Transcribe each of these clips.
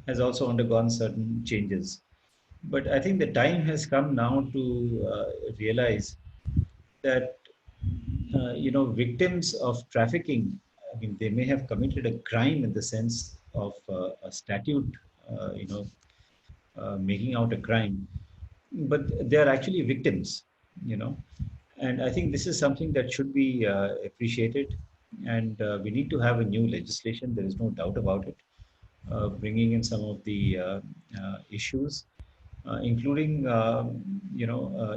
has also undergone certain changes. But I think the time has come now to realize that victims of trafficking, I mean, they may have committed a crime in the sense of a statute, making out a crime, but they are actually victims, you know. And I think this is something that should be appreciated. And we need to have a new legislation. There is no doubt about it. Bringing in some of the issues, including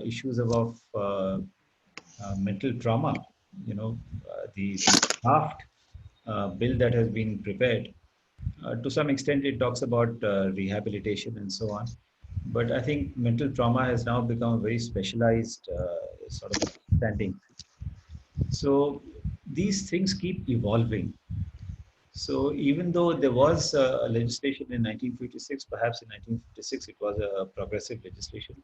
issues of mental trauma. The draft bill that has been prepared, to some extent, it talks about rehabilitation and so on. But I think mental trauma has now become a very specialized sort of understanding. So these things keep evolving. So even though there was a legislation in 1956, perhaps in 1956 it was a progressive legislation,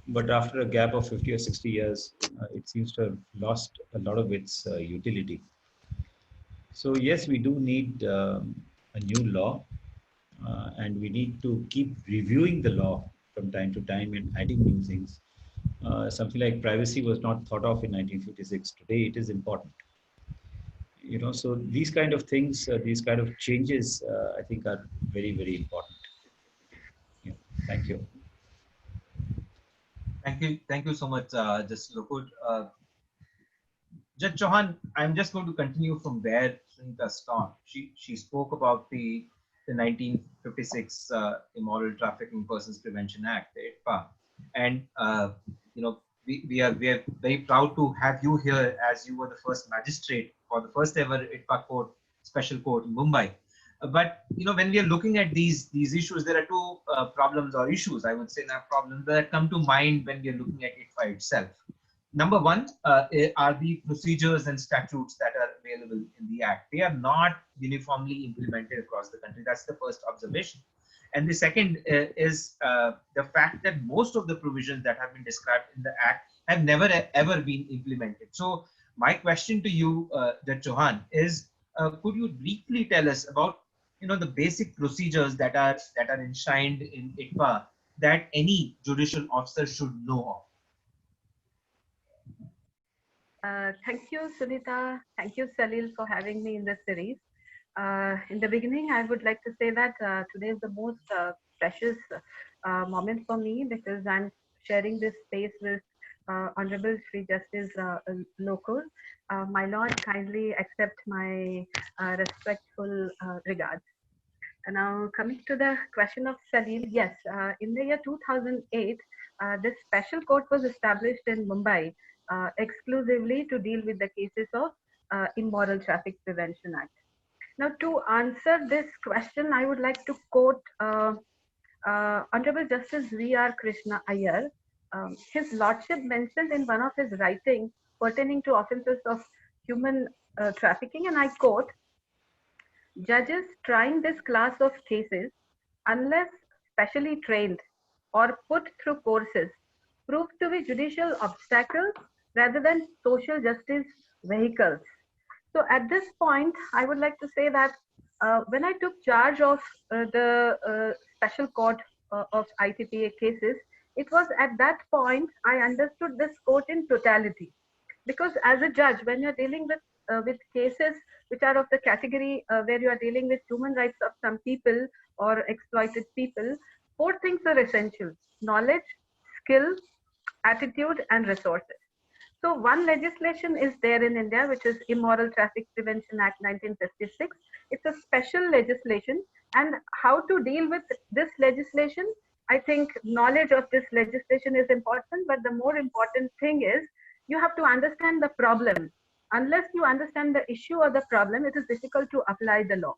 but after a gap of 50 or 60 years, it seems to have lost a lot of its utility. So yes, we do need a new law, and we need to keep reviewing the law from time to time and adding new things. Something like privacy was not thought of in 1956. Today, it is important. So these kind of things, these kind of changes, I think are very, very important. Yeah. Thank you. Thank you so much, Justice Lokud. Judge Chauhan, I'm just going to continue from where Sunita stopped. She spoke about the 1956 Immoral Trafficking Persons Prevention Act, the ITPA, and you know we are very proud to have you here as you were the first magistrate for the first ever ITPA court, special court in Mumbai. But when we are looking at these issues, there are two problems or issues, I would say, not problems that come to mind when we are looking at ITPA itself. Number one are the procedures and statutes that are available in the Act. They are not uniformly implemented across the country. That's the first observation. And the second is the fact that most of the provisions that have been described in the Act have never ever been implemented. So my question to you, Judge Chauhan, is could you briefly tell us about the basic procedures that are enshrined in ITPA that any judicial officer should know of? Thank you, Sunita. Thank you, Salil, for having me in this series. In the beginning, I would like to say that today is the most precious moment for me because I'm sharing this space with Honorable Sri Justice Lokur. My Lord, kindly accept my respectful regards. Now, coming to the question of Salil, yes, in the year 2008, this special court was established in Mumbai exclusively to deal with the cases of Immoral Traffic Prevention Act. Now, to answer this question, I would like to quote Honorable Justice V.R. Krishna Iyer. His Lordship mentioned in one of his writings pertaining to offences of human trafficking, and I quote, "Judges trying this class of cases, unless specially trained or put through courses, prove to be judicial obstacles rather than social justice vehicles." So at this point, I would like to say that when I took charge of the special court of ITPA cases, it was at that point I understood this court in totality. Because as a judge, when you're dealing with cases which are of the category where you are dealing with human rights of some people or exploited people, four things are essential: knowledge, skill, attitude, and resources. So one legislation is there in India, which is Immoral Traffic Prevention Act 1956. It's a special legislation, and how to deal with this legislation, I think knowledge of this legislation is important, but the more important thing is you have to understand the problem. Unless you understand the issue or the problem, it is difficult to apply the law.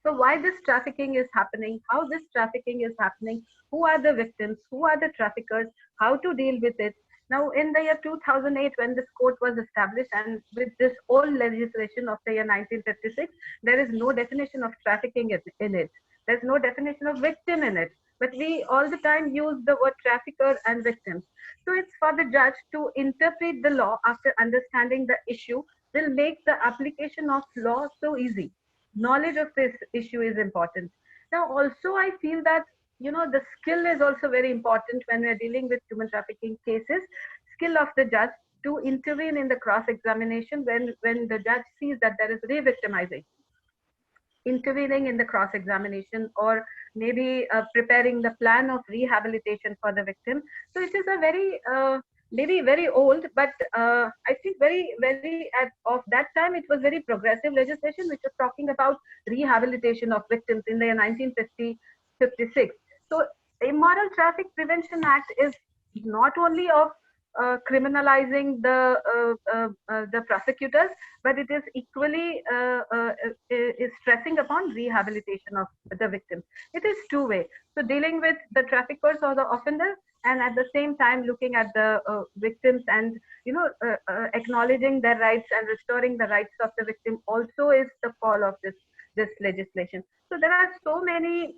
So why this trafficking is happening, how this trafficking is happening, who are the victims, who are the traffickers, how to deal with it. Now, in the year 2008, when this court was established, and with this old legislation of the year 1956, there is no definition of trafficking in it. There's no definition of victim in it. But we all the time use the word trafficker and victims. So it's for the judge to interpret the law after understanding the issue will make the application of law so easy. Knowledge of this issue is important. Now, also, I feel that, the skill is also very important when we're dealing with human trafficking cases. Skill of the judge to intervene in the cross-examination when the judge sees that there is re-victimization, intervening in the cross-examination, or maybe preparing the plan of rehabilitation for the victim. So it is a very maybe very old, but I think very of that time it was very progressive legislation which was talking about rehabilitation of victims in the 1956. So Immoral Traffic Prevention Act is not only of criminalizing the prosecutors, but it is equally is stressing upon rehabilitation of the victim. It is two-way. So dealing with the traffickers or the offenders, and at the same time looking at the victims and acknowledging their rights and restoring the rights of the victim also is the call of this legislation. So there are so many.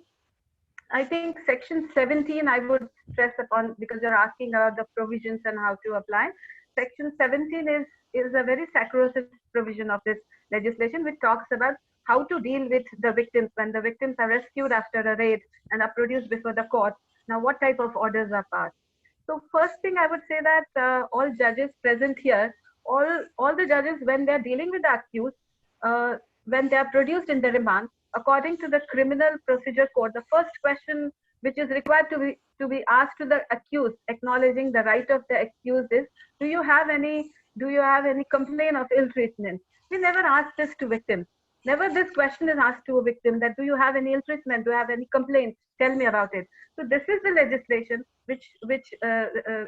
I think section 17 I would stress upon, because you're asking about the provisions and how to apply. Section 17 is a very sacrosanct provision of this legislation, which talks about how to deal with the victims when the victims are rescued after a raid and are produced before the court. Now, what type of orders are passed? So first thing I would say that all judges present here, all the judges, when they're dealing with the accused, when they are produced in the remand, according to the Criminal Procedure Code, the first question which is required to be asked to the accused, acknowledging the right of the accused, is, do you have any complaint of ill treatment? We never ask this to victims. Never this question is asked to a victim, that do you have any ill treatment? Do you have any complaint? Tell me about it. So this is the legislation which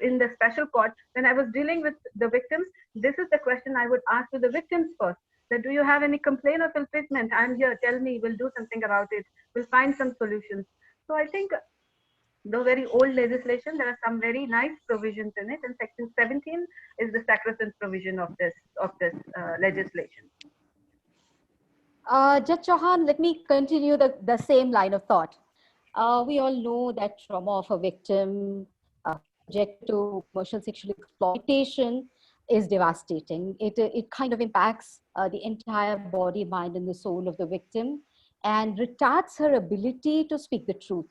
in the special court, when I was dealing with the victims, this is the question I would ask to the victims first. That, do you have any complaint of ill treatment? I'm here. Tell me. We'll do something about it. We'll find some solutions. So I think, though very old legislation, there are some very nice provisions in it, and Section 17 is the sacrosanct provision of this legislation. Judge Chauhan, let me continue the same line of thought. We all know that trauma of a victim subject to commercial sexual exploitation is devastating. It kind of impacts the entire body, mind, and the soul of the victim, and retards her ability to speak the truth.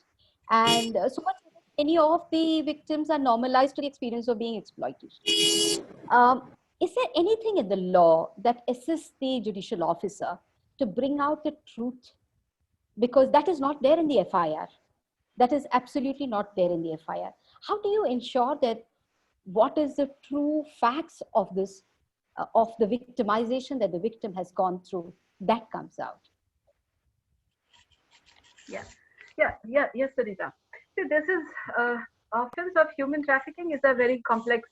And so much many of the victims are normalized to the experience of being exploited. Is there anything in the law that assists the judicial officer to bring out the truth? Because that is not there in the FIR. That is absolutely not there in the FIR. How do you ensure that what is the true facts of this, of the victimization that the victim has gone through, that comes out? Yes, Sunita. See, this is offense of human trafficking is a very complex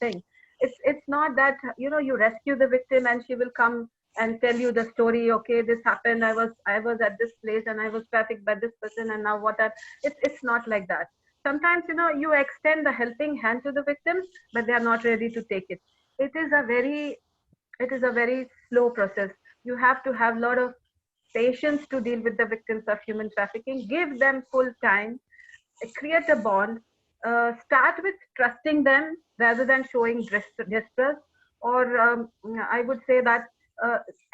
thing. It's not that you rescue the victim and she will come and tell you the story. Okay, this happened. I was at this place and I was trafficked by this person, and now what? It's not like that. Sometimes you extend the helping hand to the victims, but they are not ready to take it. It is a very slow process. You have to have a lot of patience to deal with the victims of human trafficking. Give them full time, create a bond, start with trusting them rather than showing distrust, or I would say that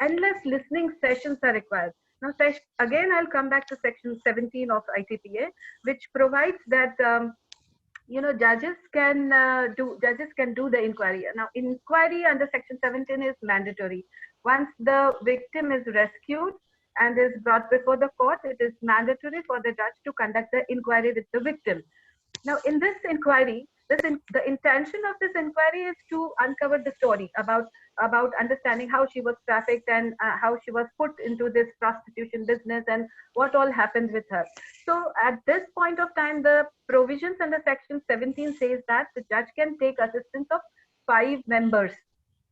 endless listening sessions are required. Now, again, I'll come back to section 17 of ITPA, which provides that judges can do the inquiry. Now, inquiry under section 17 is mandatory. Once the victim is rescued and is brought before the court, it is mandatory for the judge to conduct the inquiry with the victim. Now, in this inquiry, the intention of this inquiry is to uncover the story about understanding how she was trafficked and how she was put into this prostitution business and what all happened with her. So at this point of time, the provisions under section 17 says that the judge can take assistance of 5 members,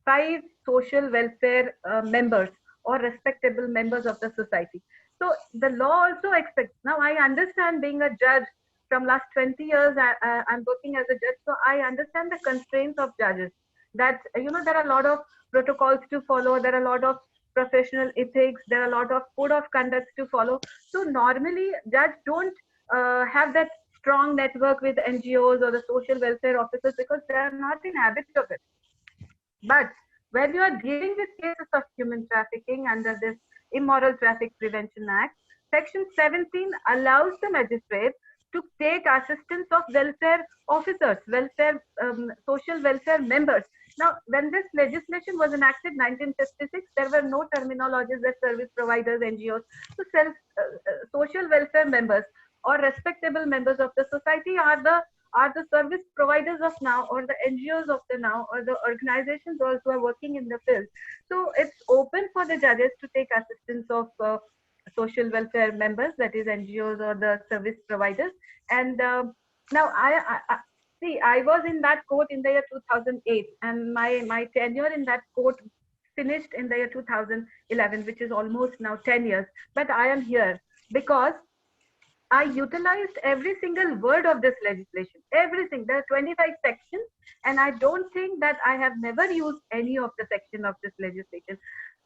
5 social welfare members or respectable members of the society. So the law also expects. Now, I understand, being a judge from last 20 years, I'm working as a judge, so I understand the constraints of judges. That there are a lot of protocols to follow, there are a lot of professional ethics, there are a lot of code of conduct to follow. So normally, judges don't have that strong network with NGOs or the social welfare officers because they are not in habit of it. But when you are dealing with cases of human trafficking under this Immoral Traffic Prevention Act, Section 17 allows the magistrate to take assistance of welfare officers, social welfare members. Now, when this legislation was enacted 1956, there were no terminologies as service providers, NGOs. So, social welfare members or respectable members of the society are the service providers of now, or the NGOs of the now, or the organizations also who are working in the field. So it's open for the judges to take assistance of social welfare members, that is NGOs or the service providers. And now see, I was in that court in the year 2008, and my tenure in that court finished in the year 2011, which is almost now 10 years. But I am here because I utilized every single word of this legislation, everything. There are 25 sections, and I don't think that I have never used any of the section of this legislation.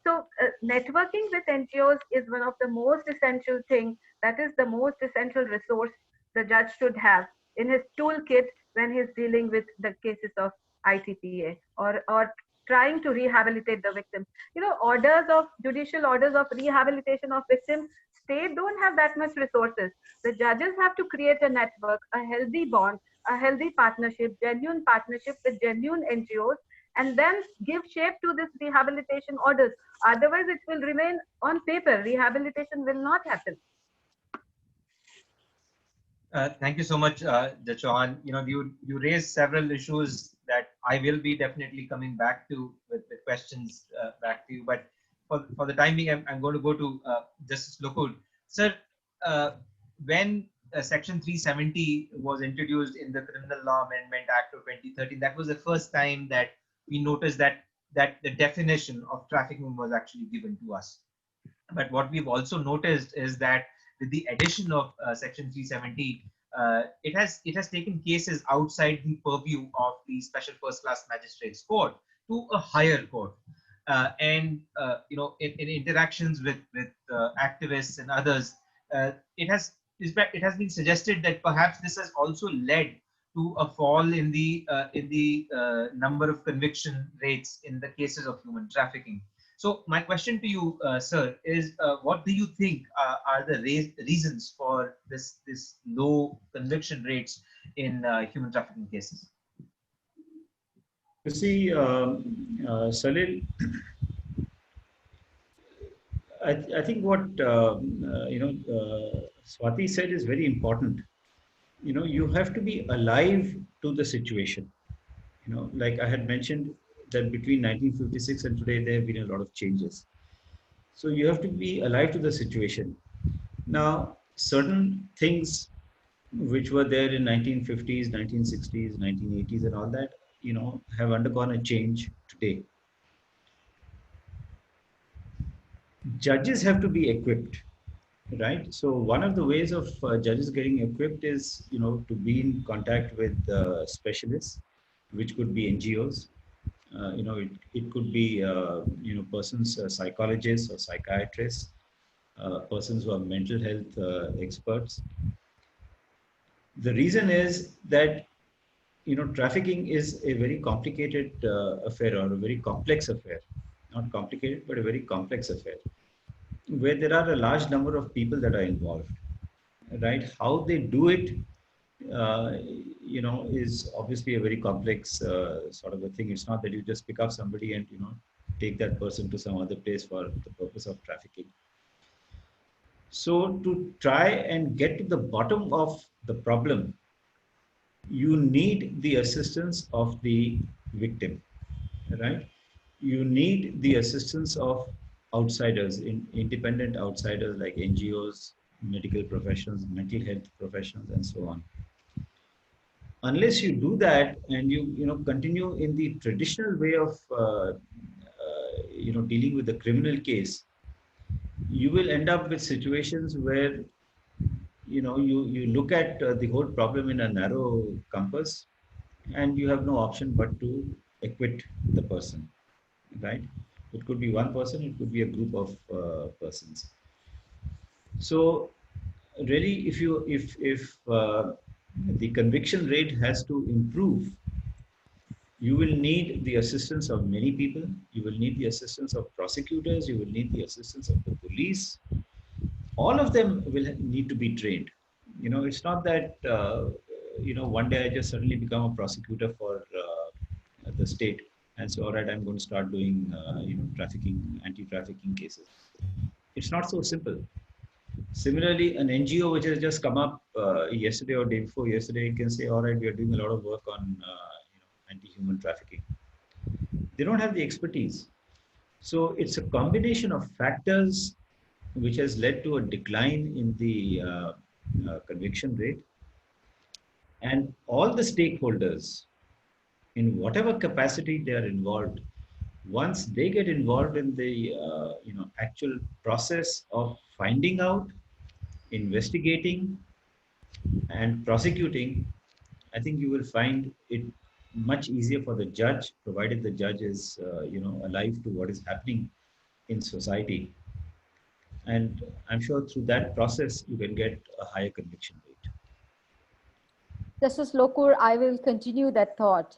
So networking with NGOs is one of the most essential things. That is the most essential resource the judge should have in his toolkit when he's dealing with the cases of ITPA or trying to rehabilitate the victim. You know, judicial orders of rehabilitation of victims, state don't have that much resources. The judges have to create a network, a healthy bond, a healthy partnership, genuine partnership with genuine NGOs, and then give shape to this rehabilitation orders. Otherwise, it will remain on paper. Rehabilitation will not happen. Thank you so much, Judge Chauhan. You know, you raised several issues that I will be definitely coming back to with the questions back to you. But for the time being, I'm going to go to Justice Lokud. Sir, when Section 370 was introduced in the Criminal Law Amendment Act of 2013, that was the first time that we noticed that the definition of trafficking was actually given to us. But what we've also noticed is that with the addition of Section 370, it has taken cases outside the purview of the Special First Class Magistrates Court to a higher court. And you know, in interactions with activists and others, it has been suggested that perhaps this has also led to a fall in the number of conviction rates in the cases of human trafficking. So my question to you, sir, is what do you think are the reasons for this low conviction rates in human trafficking cases? You see, Salil, I think what Swati said is very important. You know, you have to be alive to the situation. You know, like I had mentioned that between 1956 and today, there have been a lot of changes. So you have to be alive to the situation. Now, certain things which were there in 1950s, 1960s, 1980s and all that, you know, have undergone a change today. Judges have to be equipped, right? So one of the ways of judges getting equipped is, you know, to be in contact with specialists, which could be NGOs. You know, it could be, you know, persons, psychologists or psychiatrists, persons who are mental health experts. The reason is that, you know, trafficking is a very complicated affair, or a very complex affair. Not complicated, but a very complex affair, where there are a large number of people that are involved, right? How they do it, you know, is obviously a very complex sort of a thing. It's not that you just pick up somebody and, you know, take that person to some other place for the purpose of trafficking. So to try and get to the bottom of the problem, you need the assistance of the victim, right? You need the assistance of outsiders, independent outsiders like NGOs, medical professionals, mental health professionals, and so on. Unless you do that and you know, continue in the traditional way of you know, dealing with the criminal case, you will end up with situations where, you know, you look at the whole problem in a narrow compass, and you have no option but to acquit the person, right? It could be one person, it could be a group of persons. So really, if the conviction rate has to improve, you will need the assistance of many people. You will need the assistance of prosecutors. You will need the assistance of the police. all of them will need to be trained. It's not that one day I just suddenly become a prosecutor for the state and say, all right, I'm going to start doing trafficking, anti-trafficking cases. It's not so simple. Similarly, an NGO which has just come up yesterday or day before yesterday can say, all right, we are doing a lot of work on anti-human trafficking. They don't have the expertise. So it's a combination of factors which has led to a decline in the conviction rate. And all the stakeholders, in whatever capacity they are involved, once they get involved in the actual process of finding out, investigating, and prosecuting, I think you will find it much easier for the judge, provided the judge is alive to what is happening in society. And I'm sure through that process, you can get a higher conviction rate. Justice Lokur, I will continue that thought.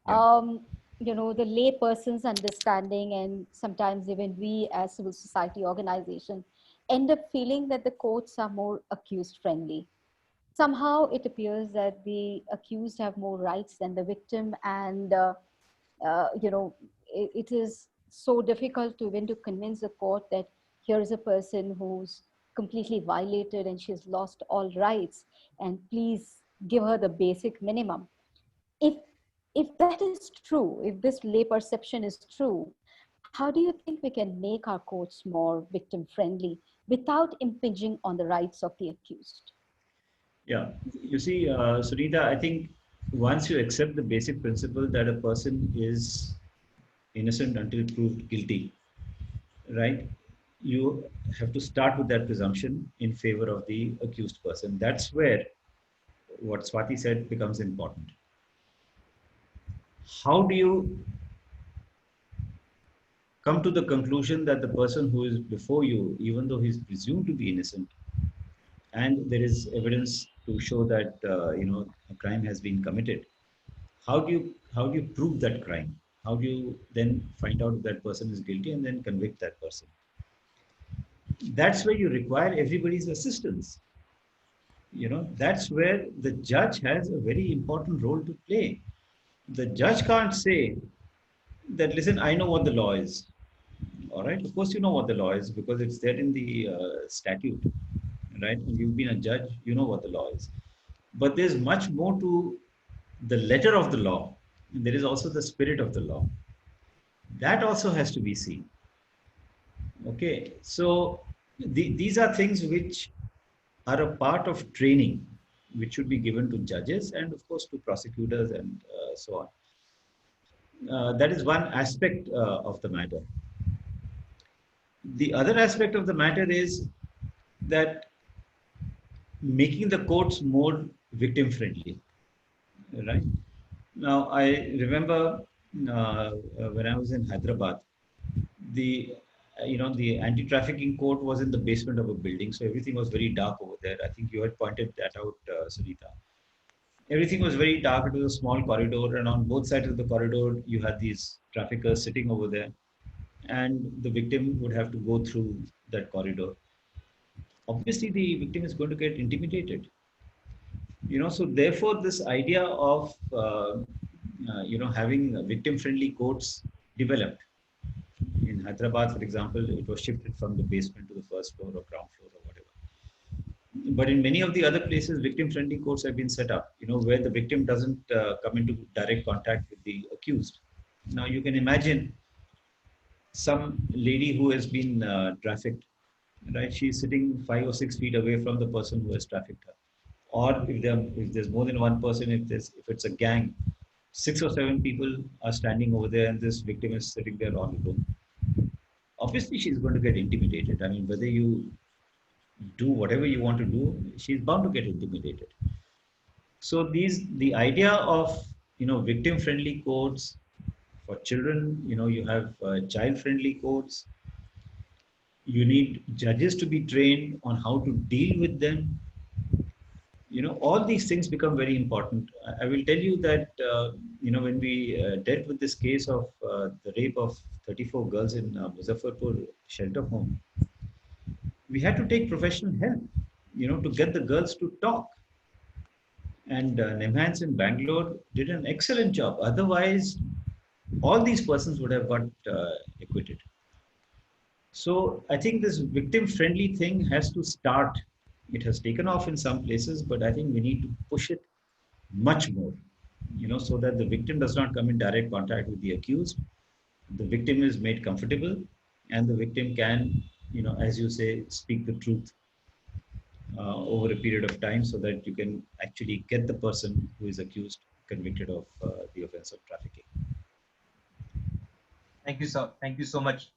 Yeah. The lay person's understanding, and sometimes even we as civil society organization end up feeling that the courts are more accused friendly. Somehow it appears that the accused have more rights than the victim, and it is so difficult to even to convince the court that here is a person who's completely violated and she's lost all rights, and please give her the basic minimum. If that is true, if this lay perception is true, how do you think we can make our courts more victim friendly without impinging on the rights of the accused? Yeah, you see, Sunita, I think once you accept the basic principle that a person is innocent until proved guilty, right? You have to start with that presumption in favor of the accused person. That's where what Swati said becomes important. How do you come to the conclusion that the person who is before you, even though he's presumed to be innocent, and there is evidence to show that a crime has been committed, how do you prove that crime? How do you then find out if that person is guilty and then convict that person? That's where you require everybody's assistance. That's where the judge has a very important role to play. The judge can't say that, listen, I know what the law is. All right, of course you know what the law is because it's there in the statute, right? And you've been a judge, you know what the law is. But there's much more to the letter of the law. And there is also the spirit of the law. That also has to be seen. Okay, so these are things which are a part of training, which should be given to judges and of course to prosecutors and so on. That is one aspect of the matter. The other aspect of the matter is that making the courts more victim friendly, right? Now, I remember when I was in Hyderabad, the anti-trafficking court was in the basement of a building, so everything was very dark over there. I think you had pointed that out, Sunita. Everything was very dark. It was a small corridor, and on both sides of the corridor, you had these traffickers sitting over there, and the victim would have to go through that corridor. Obviously, the victim is going to get intimidated. So therefore, this idea of having victim-friendly courts developed. In Hyderabad, for example, it was shifted from the basement to the first floor or ground floor or whatever. But in many of the other places, victim-friendly courts have been set up, where the victim doesn't come into direct contact with the accused. Now, you can imagine some lady who has been trafficked, right? She's sitting 5 or 6 feet away from the person who has trafficked her. Or if there's more than one person, if it's a gang, 6 or 7 people are standing over there and this victim is sitting there all alone. Obviously, she's going to get intimidated. I mean, whether you do whatever you want to do, she's bound to get intimidated. So the idea of, victim-friendly courts for children, you have child-friendly courts. You need judges to be trained on how to deal with them. All these things become very important. I will tell you that, when we dealt with this case of the rape of 34 girls in Muzaffarpur shelter home, we had to take professional help, to get the girls to talk. And Nimhans in Bangalore did an excellent job. Otherwise, all these persons would have got acquitted. So I think this victim-friendly thing has to start. It has taken off in some places, but I think we need to push it much more, so that the victim does not come in direct contact with the accused. The victim is made comfortable, and the victim can, as you say, speak the truth over a period of time, so that you can actually get the person who is accused convicted of the offense of trafficking. Thank you, sir. Thank you so much.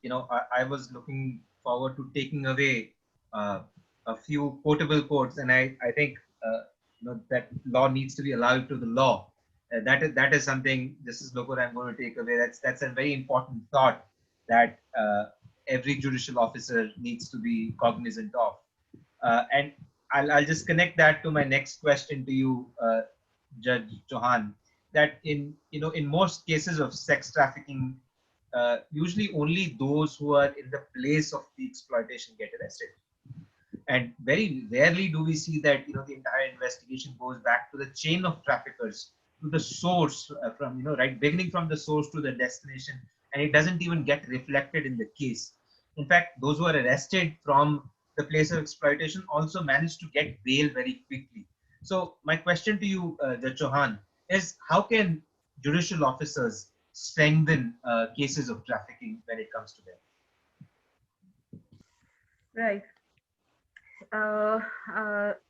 I was looking forward to taking away a few quotable quotes, and I think that law needs to be allowed to the law. That is something. This is what I'm going to take away. That's a very important thought that every judicial officer needs to be cognizant of. And I'll just connect that to my next question to you, Judge Chauhan. That in most cases of sex trafficking, usually only those who are in the place of the exploitation get arrested, and very rarely do we see that the entire investigation goes back to the chain of traffickers, to the source, from right beginning from the source to the destination, and it doesn't even get reflected in the case. In fact, those who are arrested from the place of exploitation also manage to get bail very quickly. So my question to you, Judge Chauhan, is how can judicial officers strengthen cases of trafficking when it comes to them? Right.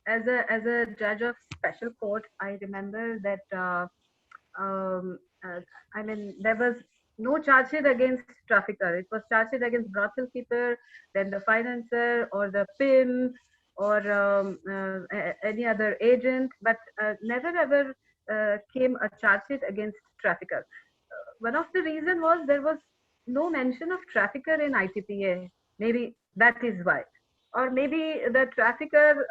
As a judge of special court, I remember that there was no charge sheet against trafficker. It was charge sheet against brothel keeper, then the financer or the pimp or any other agent, but never ever came a charge sheet against trafficker. One of the reason was there was no mention of trafficker in ITPA. Maybe that is why, or maybe the trafficker,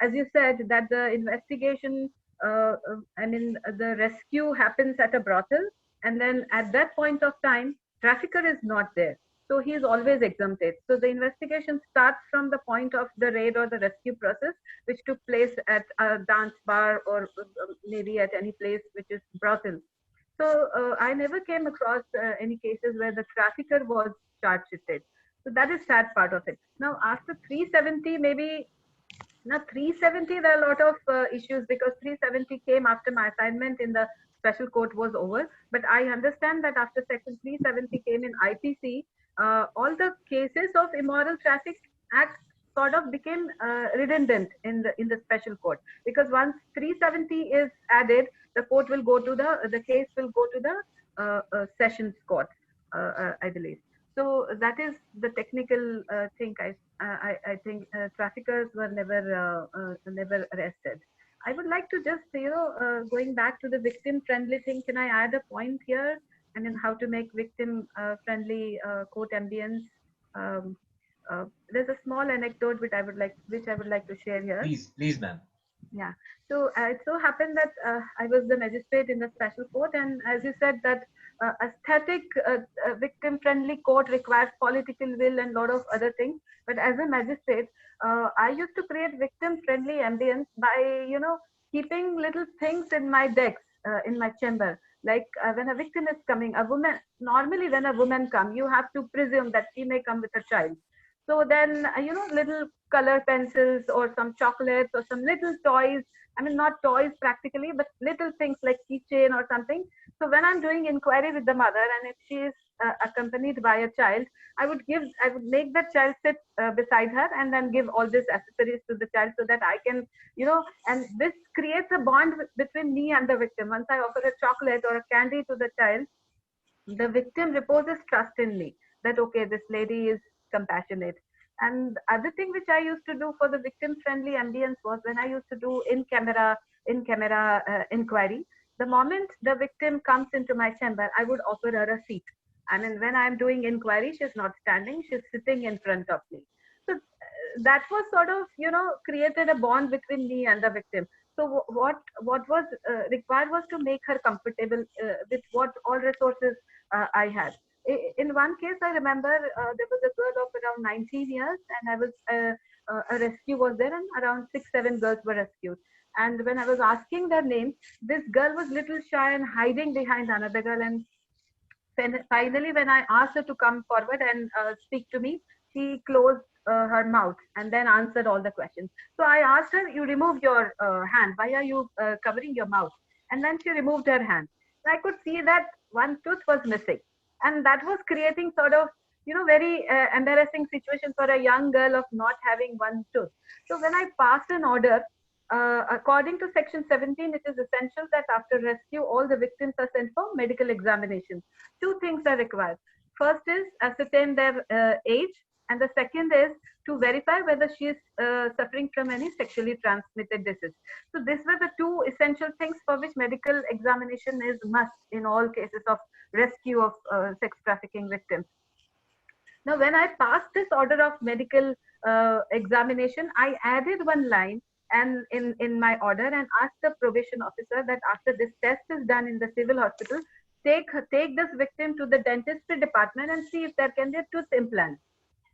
as you said, that the investigation, the rescue happens at a brothel, and then at that point of time, trafficker is not there. So he is always exempted. So the investigation starts from the point of the raid or the rescue process, which took place at a dance bar or maybe at any place which is brothel. So I never came across any cases where the trafficker was charge sheeted. So that is sad part of it. Now after 370, maybe now 370, there are a lot of issues because 370 came after my assignment in the special court was over. But I understand that after section 370 came in IPC, all the cases of immoral traffic act sort of became redundant in the special court, because once 370 is added, the court will go to the case will go to the sessions court, I believe. So that is the technical thing. I think traffickers were never arrested. I would like to just going back to the victim friendly thing. Can I add a point here? I mean, how to make victim friendly court ambience. There's a small anecdote which I would like to share here. Please, ma'am. Yeah. So it so happened that I was the magistrate in the special court, and as you said that aesthetic victim-friendly court requires political will and a lot of other things. But as a magistrate, I used to create victim-friendly ambience by keeping little things in my decks in my chamber. Like when a victim is coming, a woman, normally when a woman comes, you have to presume that she may come with a child. So then, little color pencils or some chocolates or some little toys. I mean, not toys practically, but little things like keychain or something. So when I'm doing inquiry with the mother, and if she is accompanied by a child, I would make that child sit beside her and then give all these accessories to the child so that I can, and this creates a bond between me and the victim. Once I offer a chocolate or a candy to the child, the victim reposes trust in me that, okay, this lady is compassionate. And other thing which I used to do for the victim friendly ambience was when I used to do in camera inquiry. The moment the victim comes into my chamber, I would offer her a seat. I mean, when I'm doing inquiry, she's not standing, she's sitting in front of me. So that was sort of, created a bond between me and the victim. So what was required was to make her comfortable with what all resources I had. in one case, I remember there was a girl of around 19 years, and I was a rescue was there, and around 6, 7 girls were rescued. And when I was asking their names, this girl was little shy and hiding behind another girl. And finally, when I asked her to come forward and speak to me, she closed her mouth and then answered all the questions. So I asked her, "You remove your hand. Why are you covering your mouth?" And then she removed her hand. And I could see that one tooth was missing, and that was creating sort of very embarrassing situation for a young girl of not having one tooth. So when I passed an order, according to Section 17, it is essential that after rescue, all the victims are sent for medical examination. Two things are required. First is ascertain their age, and the second is to verify whether she is suffering from any sexually transmitted disease. So these were the two essential things for which medical examination is must in all cases of rescue of sex trafficking victims. Now, when I passed this order of medical examination, I added one line and in my order and asked the probation officer that after this test is done in the civil hospital, take this victim to the dentistry department and see if there can be a tooth implant.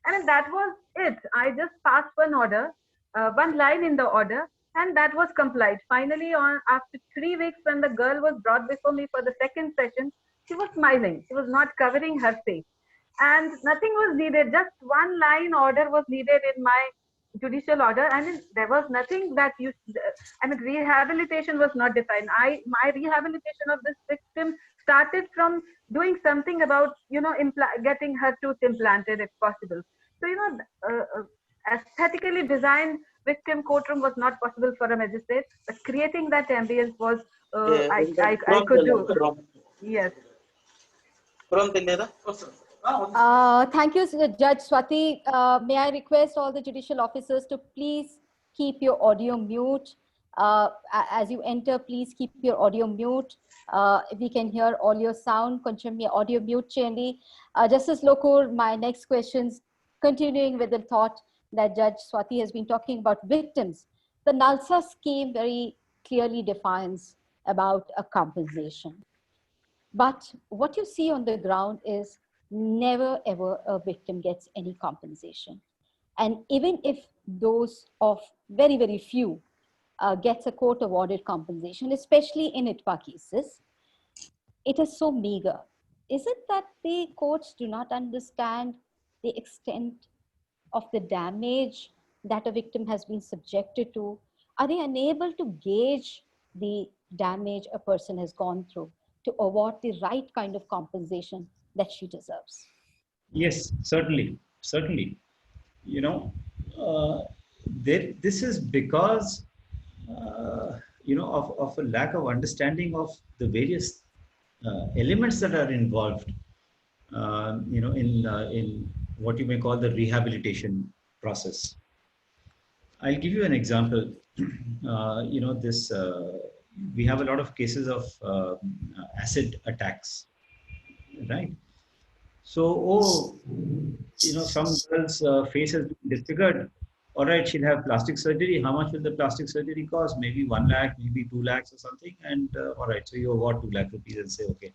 And that was it. I just passed one order, one line in the order, and that was complied. Finally, on after 3 weeks, when the girl was brought before me for the second session, she was smiling. She was not covering her face, and nothing was needed. Just one line order was needed in my judicial order. I mean, there was nothing that you. I mean, rehabilitation was not defined. My rehabilitation of this victim started from doing something about getting her tooth implanted if possible. So aesthetically designed victim courtroom was not possible for a magistrate, but creating that ambience was I could do. Yes. Thank you, Judge Swati. May I request all the judicial officers to please keep your audio mute. As you enter, please keep your audio mute. If we can hear all your sound, koncham me audio mute cheyandi. Justice Lokur, my next questions, continuing with the thought that Judge Swati has been talking about victims. The NALSA scheme very clearly defines about a compensation. But what you see on the ground is never ever a victim gets any compensation. And even if those of very, very few gets a court awarded compensation, especially in ITPA cases, it is so meager. Is it that the courts do not understand the extent of the damage that a victim has been subjected to? Are they unable to gauge the damage a person has gone through to award the right kind of compensation that she deserves? Yes, certainly. This is because of a lack of understanding of the various elements that are involved in what you may call the rehabilitation process. I'll give you an example. We have a lot of cases of acid attacks, right? So, some girl's face has been disfigured. All right, she'll have plastic surgery. How much will the plastic surgery cost? Maybe 1 lakh, maybe 2 lakhs or something. And all right, so you award 2 lakh rupees and say, okay,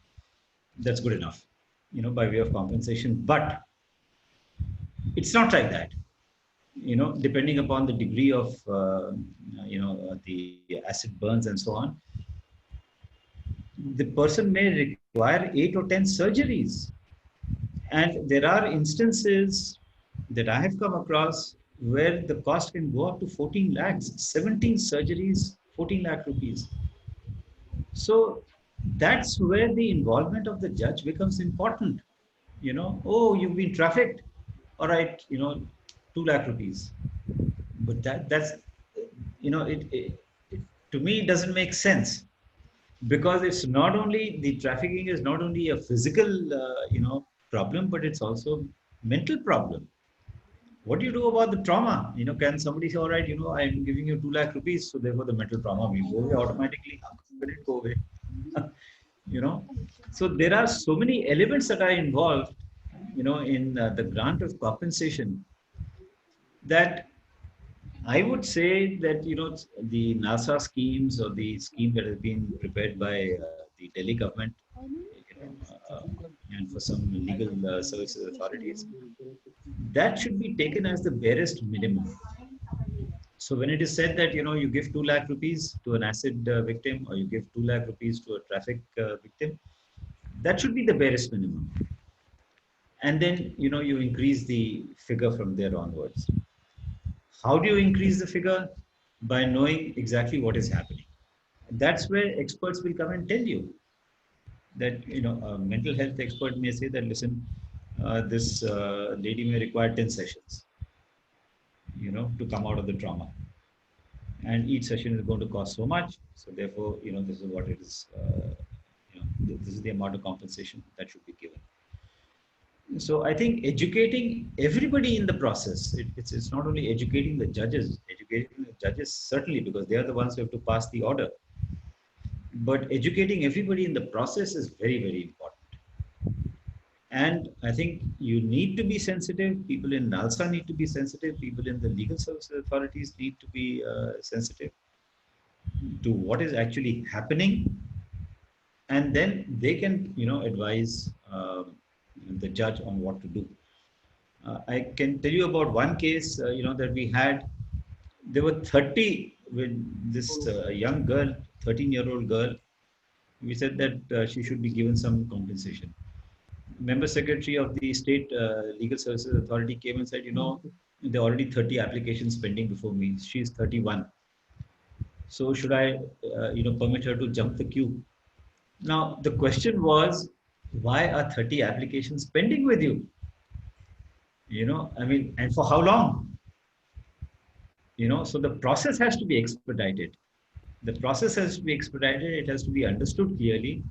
that's good enough, by way of compensation. But it's not like that. Depending upon the degree of, the acid burns and so on, the person may require 8 or 10 surgeries. And there are instances that I have come across where the cost can go up to 14 lakhs, 17 surgeries, 14 lakh rupees. So that's where the involvement of the judge becomes important. Oh, you've been trafficked. All right, 2 lakh rupees. But that's, to me, it doesn't make sense, because it's not only, the trafficking is not only a physical, problem, but it's also mental problem. What do you do about the trauma? Can somebody say, all right, I'm giving you 2 lakh rupees, so therefore the mental trauma will go away automatically? How can it go away? So there are so many elements that are involved, in the grant of compensation, that I would say that, the NASA schemes or the scheme that has been prepared by the Delhi government, and for some legal services authorities, that should be taken as the barest minimum. So when it is said that you give 2 lakh rupees to an acid victim, or you give 2 lakh rupees to a traffic victim, that should be the barest minimum. And then you increase the figure from there onwards. How do you increase the figure? By knowing exactly what is happening. That's where experts will come and tell you that a mental health expert may say that, listen, this lady may require 10 sessions to come out of the trauma, and each session is going to cost so much, so therefore this is what it is, this is the amount of compensation that should be given. So I think educating everybody in the process, it's not only educating the judges certainly, because they are the ones who have to pass the order, but educating everybody in the process is very, very important. And I think you need to be sensitive. People in NALSA need to be sensitive. People in the legal services authorities need to be sensitive to what is actually happening, and then they can advise the judge on what to do. I can tell you about one case that we had. There were 30 with this young girl, 13-year-old girl. We said that she should be given some compensation. Member Secretary of the State Legal Services Authority came and said, there are already 30 applications pending before me. She's 31. So should I, permit her to jump the queue? Now, the question was, why are 30 applications pending with you? And for how long? So the process has to be expedited. The process has to be expedited. It has to be understood clearly,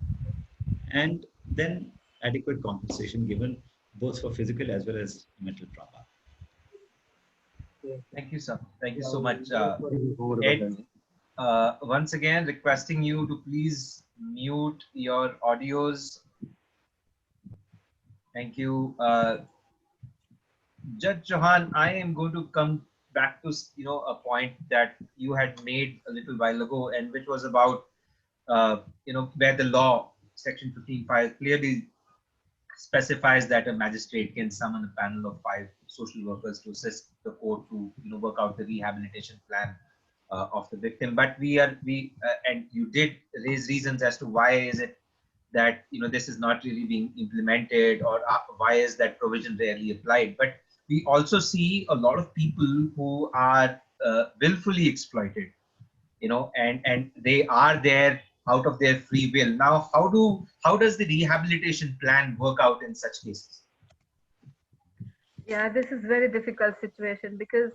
and then adequate compensation given both for physical as well as mental trauma. Thank you, sir. Thank you so much. Ed, once again, requesting you to please mute your audios. Thank you. Judge Chauhan, I am going to come back to a point that you had made a little while ago, and which was about where the law, section 15(5), clearly specifies that a magistrate can summon a panel of 5 social workers to assist the court to work out the rehabilitation plan of the victim. But and you did raise reasons as to why is it that this is not really being implemented, or why is that provision rarely applied. But we also see a lot of people who are willfully exploited, and they are there out of their free will. Now, how does the rehabilitation plan work out in such cases? Yeah, this is very difficult situation, because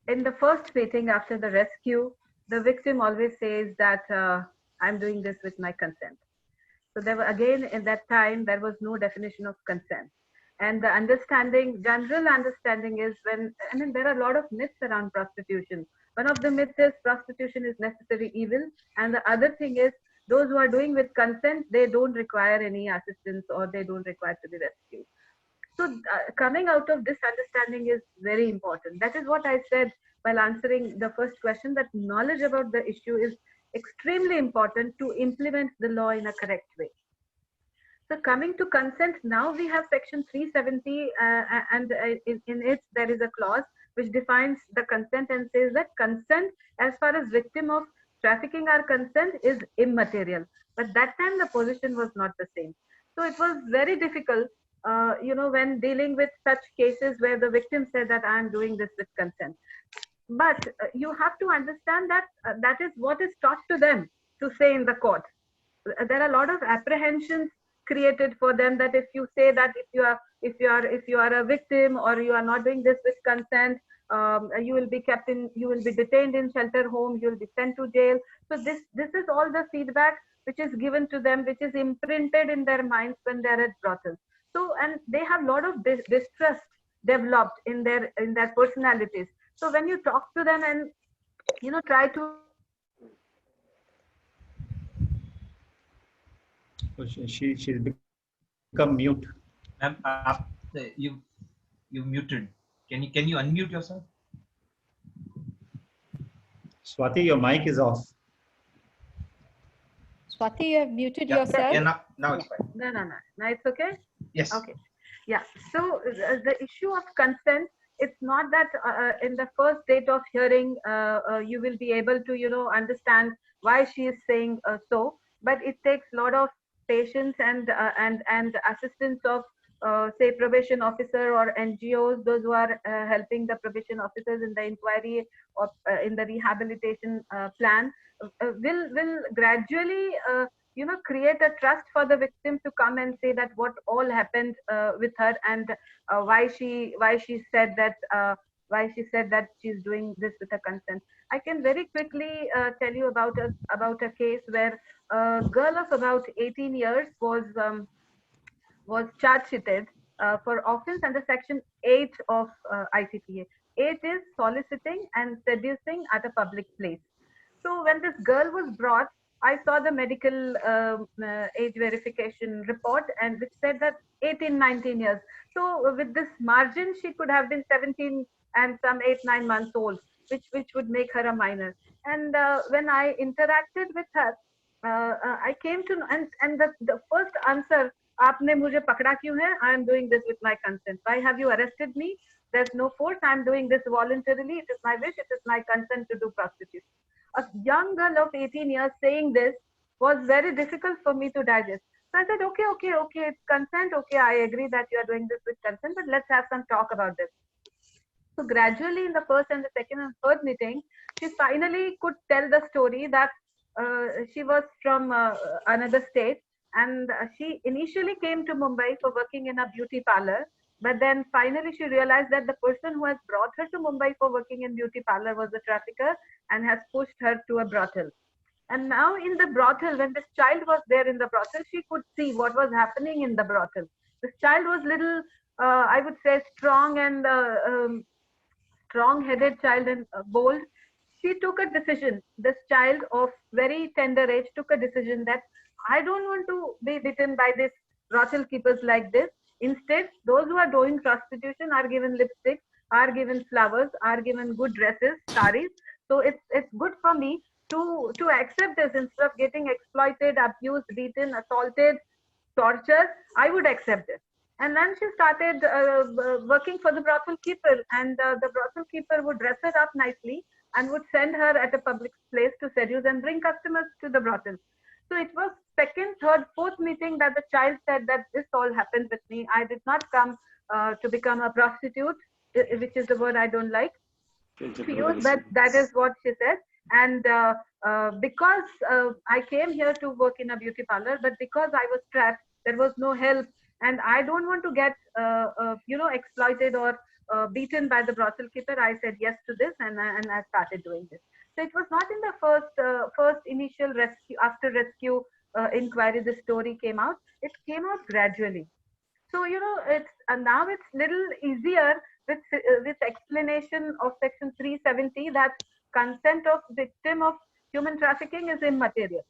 in the first meeting after the rescue, the victim always says that I'm doing this with my consent. So there were, again, in that time, there was no definition of consent. And the general understanding is there are a lot of myths around prostitution. One of the myths is prostitution is necessary evil. And the other thing is, those who are doing with consent, they don't require any assistance, or they don't require to be rescued. So coming out of this understanding is very important. That is what I said while answering the first question, that knowledge about the issue is extremely important to implement the law in a correct way. So coming to consent, now we have section 370 and in it there is a clause which defines the consent and says that consent as far as victim of trafficking are concerned is immaterial. But that time the position was not the same. So it was very difficult, when dealing with such cases where the victim said that I am doing this with consent. But you have to understand that that is what is taught to them to say in the court. There are a lot of apprehensions created for them, that if you say that if you are a victim, or you are not doing this with consent, you will be detained in shelter home, you will be sent to jail. So this is all the feedback which is given to them, which is imprinted in their minds when they are at brothels. So, and they have a lot of distrust developed in their personalities. So when you talk to them and try to, she's become mute. Ma'am, you muted. Can you unmute yourself? Swati, your mic is off. Swati, you have muted Yeah, yourself. yeah, now it's fine. No, no, no. Now it's okay? Yes. Okay. Yeah. So the issue of consent, it's not that in the first date of hearing, you will be able to, understand why she is saying so, but it takes a lot of patience and assistance of, say, probation officer or NGOs, those who are helping the probation officers in the inquiry or in the rehabilitation plan, will gradually create a trust for the victim to come and say that what all happened with her, and why she said that she's doing this with her consent. I can very quickly tell you about a case where a girl of about 18 years was charge sheeted for offense under section 8 of ICPA. 8 is soliciting and seducing at a public place. So when this girl was brought, I saw the medical age verification report, and which said that 18, 19 years. So with this margin, she could have been 17 and some 8, 9 months old, which would make her a minor. And when I interacted with her, I came to know, and the first answer, "Aapne mujhe pakda kyun hai? I am doing this with my consent. Why have you arrested me? There's no force. I am doing this voluntarily. It is my wish. It is my consent to do prostitution." A young girl of 18 years saying this was very difficult for me to digest. So I said, okay, it's consent. Okay, I agree that you are doing this with consent, but let's have some talk about this. So gradually, in the first and the second and third meeting, she finally could tell the story that she was from another state, and she initially came to Mumbai for working in a beauty parlor. But then finally she realized that the person who has brought her to Mumbai for working in beauty parlor was a trafficker and has pushed her to a brothel. And now in the brothel, when this child was there in the brothel, she could see what was happening in the brothel. This child was little, I would say, strong and strong-headed child and bold. She took a decision. This child of very tender age took a decision that I don't want to be bitten by these brothel keepers like this. Instead, those who are doing prostitution are given lipsticks, are given flowers, are given good dresses, saris. So it's good for me to accept this instead of getting exploited, abused, beaten, assaulted, tortured. I would accept this. And then she started working for the brothel keeper, and the brothel keeper would dress her up nicely and would send her at a public place to seduce and bring customers to the brothel. So it was second, third, fourth meeting that the child said that this all happened with me. I did not come to become a prostitute, which is the word I don't like to use, but that is what she said. And because I came here to work in a beauty parlor, but because I was trapped, there was no help, and I don't want to get exploited or beaten by the brothel keeper. I said yes to this, and I started doing this. So it was not in the first initial rescue, after rescue inquiry, the story came out. It came out gradually. So it's now it's little easier with explanation of section 370 that consent of victim of human trafficking is immaterial.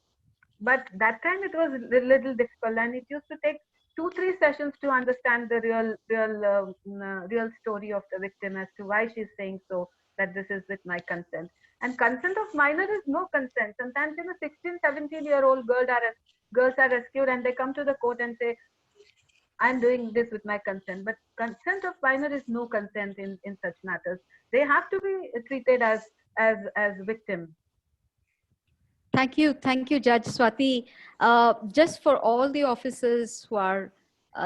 But that time it was a little difficult, and it used to take 2-3 sessions to understand the real story of the victim as to why she's saying so, that this is with my consent. And consent of minor is no consent. Sometimes 16-17-year-old girls are rescued and they come to the court and say, I'm doing this with my consent. But consent of minor is no consent in such matters. They have to be treated as victims. Thank you, Judge Swati. Just for all the officers who are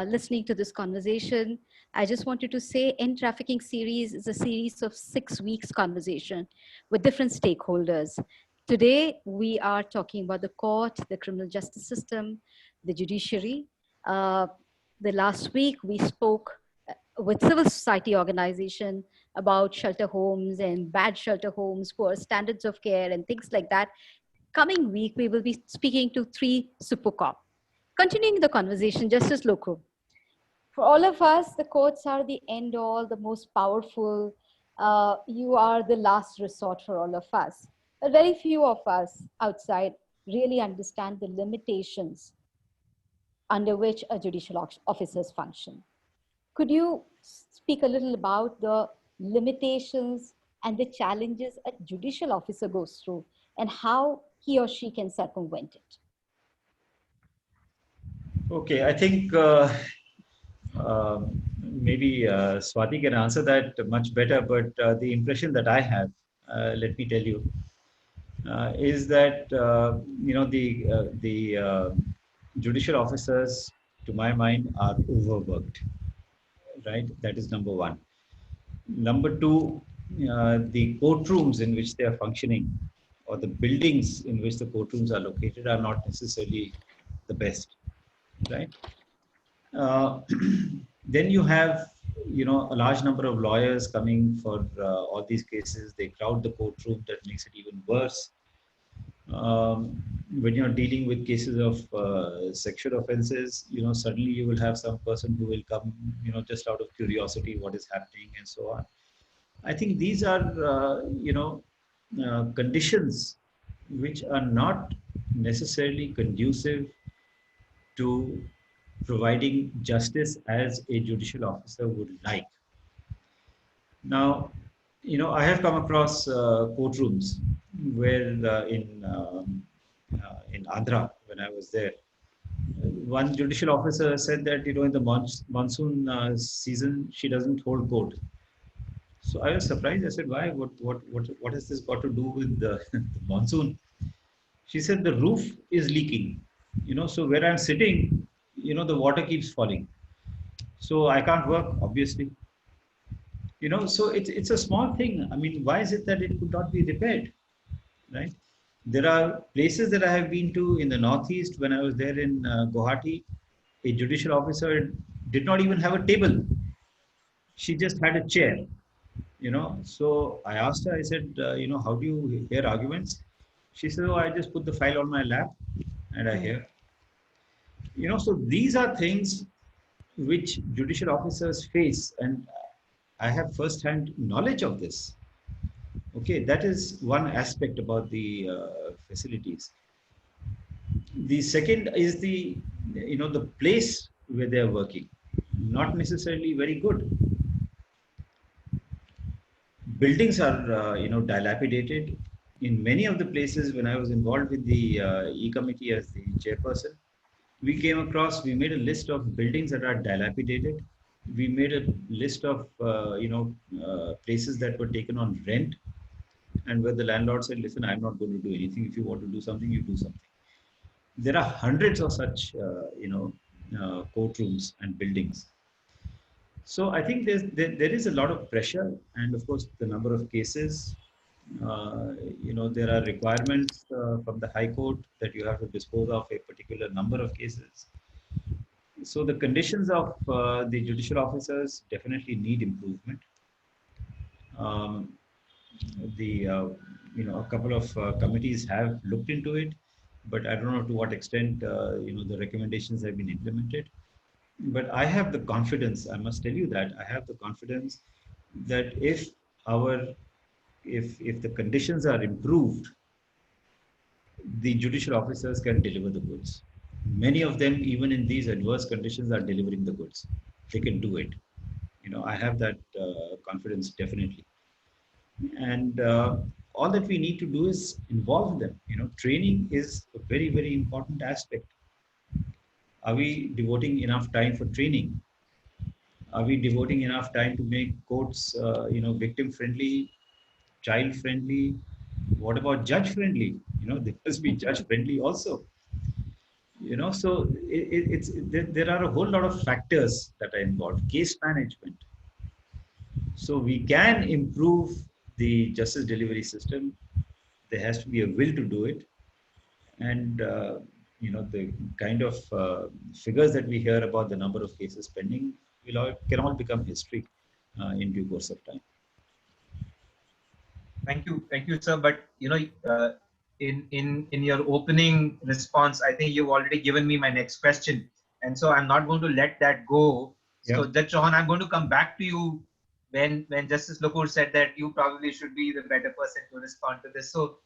listening to this conversation, I just wanted to say End Trafficking series is a series of 6 weeks conversation with different stakeholders. Today, we are talking about the court, the criminal justice system, the judiciary. The last week, we spoke with civil society organization about shelter homes and bad shelter homes, poor standards of care and things like that. Coming week, we will be speaking to 3 Supercop. Continuing the conversation, Justice Loku. For all of us, the courts are the end all, the most powerful. You are the last resort for all of us. But very few of us outside really understand the limitations under which a judicial officers function. Could you speak a little about the limitations and the challenges a judicial officer goes through and how he or she can circumvent it? Okay, I think maybe Swati can answer that much better, but the impression that I have, let me tell you, is that the judicial officers, to my mind, are overworked. Right, that is number one. Number two, the courtrooms in which they are functioning, or the buildings in which the courtrooms are located, are not necessarily the best. Right. Uh, then you have, a large number of lawyers coming for all these cases. They crowd the courtroom. That makes it even worse. When you're dealing with cases of sexual offenses, suddenly you will have some person who will come, just out of curiosity, what is happening and so on. I think these are, conditions which are not necessarily conducive to providing justice as a judicial officer would like. Now, I have come across courtrooms where in Andhra, when I was there, one judicial officer said that in the monsoon season she doesn't hold court. So I was surprised. I said, "Why? What has this got to do with the monsoon?" She said, "The roof is leaking. So where I'm sitting, the water keeps falling. So I can't work, obviously." So it's a small thing. I mean, why is it that it could not be repaired, right? There are places that I have been to in the northeast. When I was there in Guwahati, a judicial officer did not even have a table. She just had a chair. So I asked her, I said, how do you hear arguments? She said, "Oh, I just put the file on my lap and I hear." So these are things which judicial officers face, and I have first-hand knowledge of this. Okay, that is one aspect about the facilities. The second is the place where they are working, not necessarily very good. Buildings are dilapidated. In many of the places, when I was involved with the e-committee as the chairperson, we made a list of buildings that are dilapidated. We made a list of places that were taken on rent, and where the landlord said, "Listen, I'm not going to do anything. If you want to do something, you do something." There are hundreds of such courtrooms and buildings. So I think there is a lot of pressure, and of course the number of cases. There are requirements from the High Court that you have to dispose of a particular number of cases. So the conditions of the judicial officers definitely need improvement. Um, the a couple of committees have looked into it, but I don't know to what extent the recommendations have been implemented. But I have the confidence. I must tell you that I have the confidence that if the conditions are improved, the judicial officers can deliver the goods. Many of them, even in these adverse conditions, are delivering the goods. They can do it. I have that confidence definitely. And all that we need to do is involve them. Training is a very, very important aspect. Are we devoting enough time for training? Are we devoting enough time to make courts, victim friendly, child friendly? What about judge friendly? They must be judge friendly also. So there are a whole lot of factors that are involved. Case management. So we can improve the justice delivery system. There has to be a will to do it, and the kind of figures that we hear about the number of cases pending can all become history in due course of time. Thank you, sir. But in your opening response, I think you've already given me my next question, and so I'm not going to let that go. Yeah. So, Judge Chauhan, I'm going to come back to you when Justice Lokur said that you probably should be the better person to respond to this. So,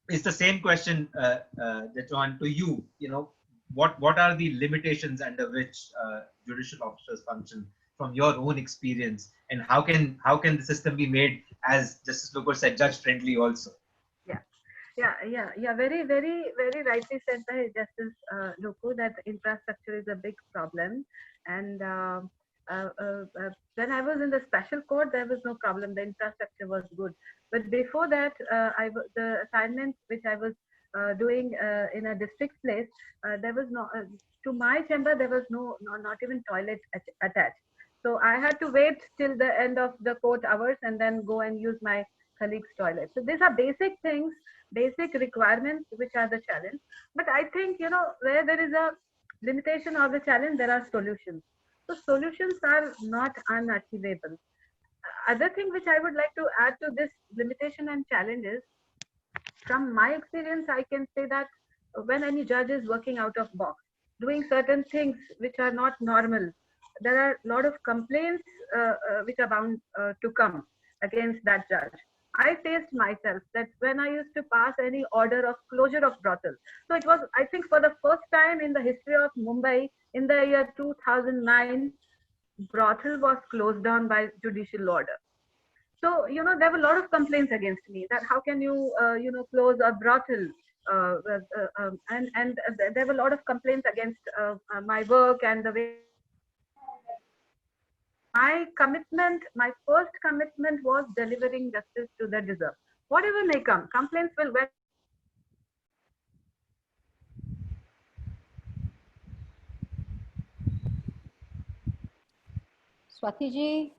it's the same question, Judge Chauhan, to you. What are the limitations under which judicial officers function from your own experience, and how can the system be made, as Justice Lokur said, judge friendly also? Yeah, Very, very rightly said by Justice Loku that infrastructure is a big problem. And when I was in the special court, there was no problem. The infrastructure was good. But before that, the assignment which I was doing in a district place, there was no, to my chamber, there was not even toilet attached. So I had to wait till the end of the court hours and then go and use my colleague's toilet. So these are basic things, basic requirements which are the challenge. But I think, where there is a limitation or the challenge, there are solutions. So solutions are not unachievable. Other thing which I would like to add to this limitation and challenges, from my experience, I can say that when any judge is working out of box, doing certain things which are not normal, there are a lot of complaints which are bound to come against that judge. I faced myself that when I used to pass any order of closure of brothel, so it was, I think, for the first time in the history of Mumbai in the year 2009, brothel was closed down by judicial order. So, there were a lot of complaints against me that how can you, close a brothel? And there were a lot of complaints against my work and the way. My commitment, my first commitment was delivering justice to the deserved. Whatever may come, complaints will. Swati ji?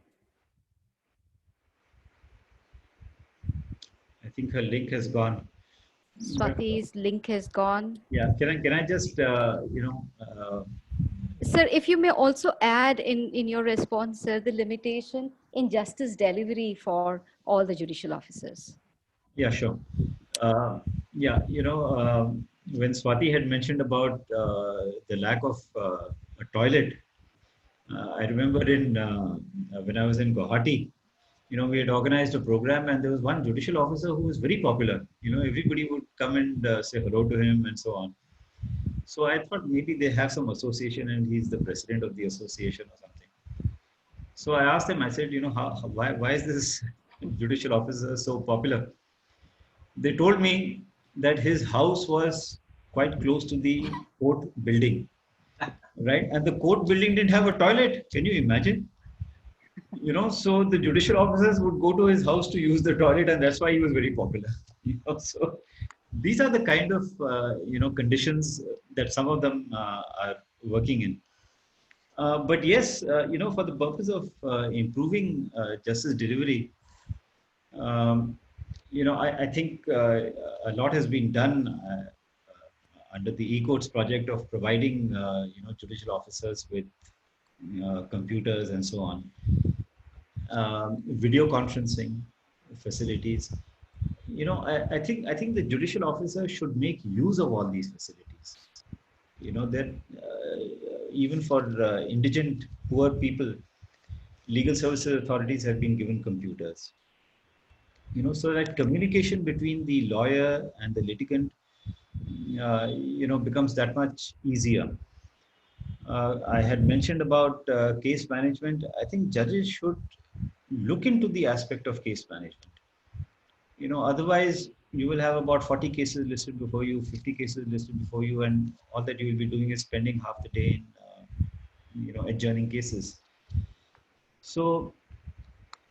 I think her link has gone. Swati's link has gone. Yeah, can I just Sir, if you may also add in your response, sir, the limitation in justice delivery for all the judicial officers. Yeah, sure. When Swati had mentioned about the lack of a toilet, I remember when I was in Guwahati, we had organized a program and there was one judicial officer who was very popular. Everybody would come and say hello to him and so on. So I thought maybe they have some association and he's the president of the association or something. So I asked him, I said, why is this judicial officer so popular? They told me that his house was quite close to the court building, right? And the court building didn't have a toilet. Can you imagine? So the judicial officers would go to his house to use the toilet, and that's why he was very popular. So these are the kind of conditions that some of them are working in. But yes, for the purpose of improving justice delivery, I think a lot has been done under the e-courts project of providing judicial officers with computers and so on, video conferencing facilities. I think the judicial officer should make use of all these facilities. That even for indigent poor people, legal services authorities have been given computers. So that communication between the lawyer and the litigant, becomes that much easier. I had mentioned about case management. I think judges should look into the aspect of case management. Otherwise you will have about 40 cases listed before you, 50 cases listed before you, and all that you will be doing is spending half the day in, adjourning cases. So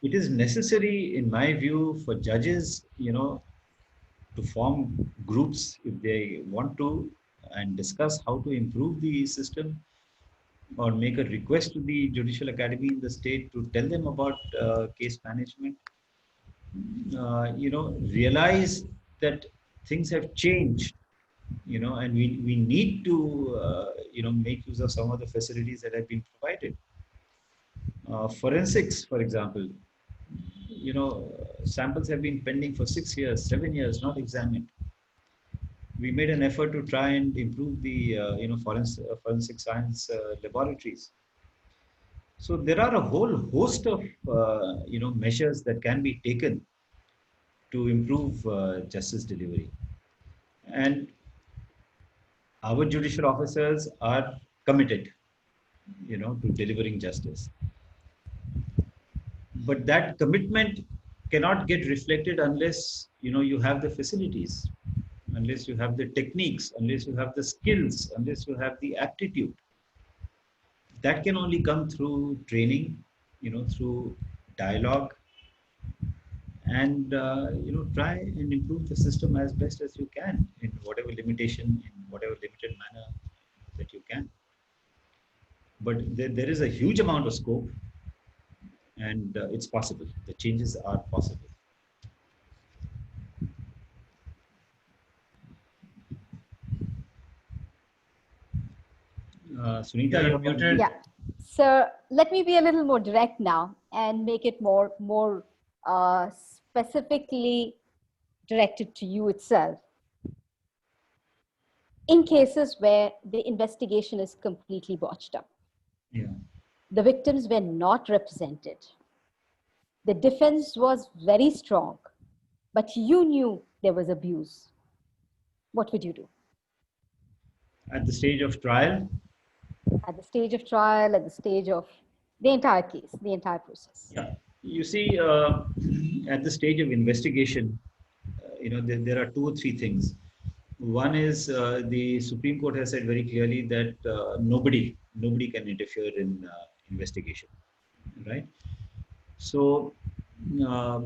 it is necessary, in my view, for judges, to form groups if they want to and discuss how to improve the system, or make a request to the Judicial Academy in the state to tell them about case management. Realize that things have changed, and we need to, make use of some of the facilities that have been provided. Forensics, for example, samples have been pending for 6 years, 7 years, not examined. We made an effort to try and improve the, forensic science laboratories. So there are a whole host of, measures that can be taken to improve justice delivery. And our judicial officers are committed, to delivering justice. But that commitment cannot get reflected unless, you have the facilities. unless you have the techniques, unless you have the skills, unless you have the aptitude. That can only come through training, through dialogue, and try and improve the system as best as you can in whatever limitation, in whatever limited manner that you can. But there is a huge amount of scope, and it's possible. The changes are possible. Sunita, You're muted. Yeah. So let me be a little more direct now and make it more specifically directed to you itself. In cases where the investigation is completely botched up, Yeah. the victims were not represented, the defense was very strong, but you knew there was abuse, what would you do? At the stage of trial, At the stage of trial, at the stage of the entire case, the entire process. yeah, you see, at the stage of investigation, there are two or three things. One is the Supreme Court has said very clearly that nobody can interfere in investigation, right? So,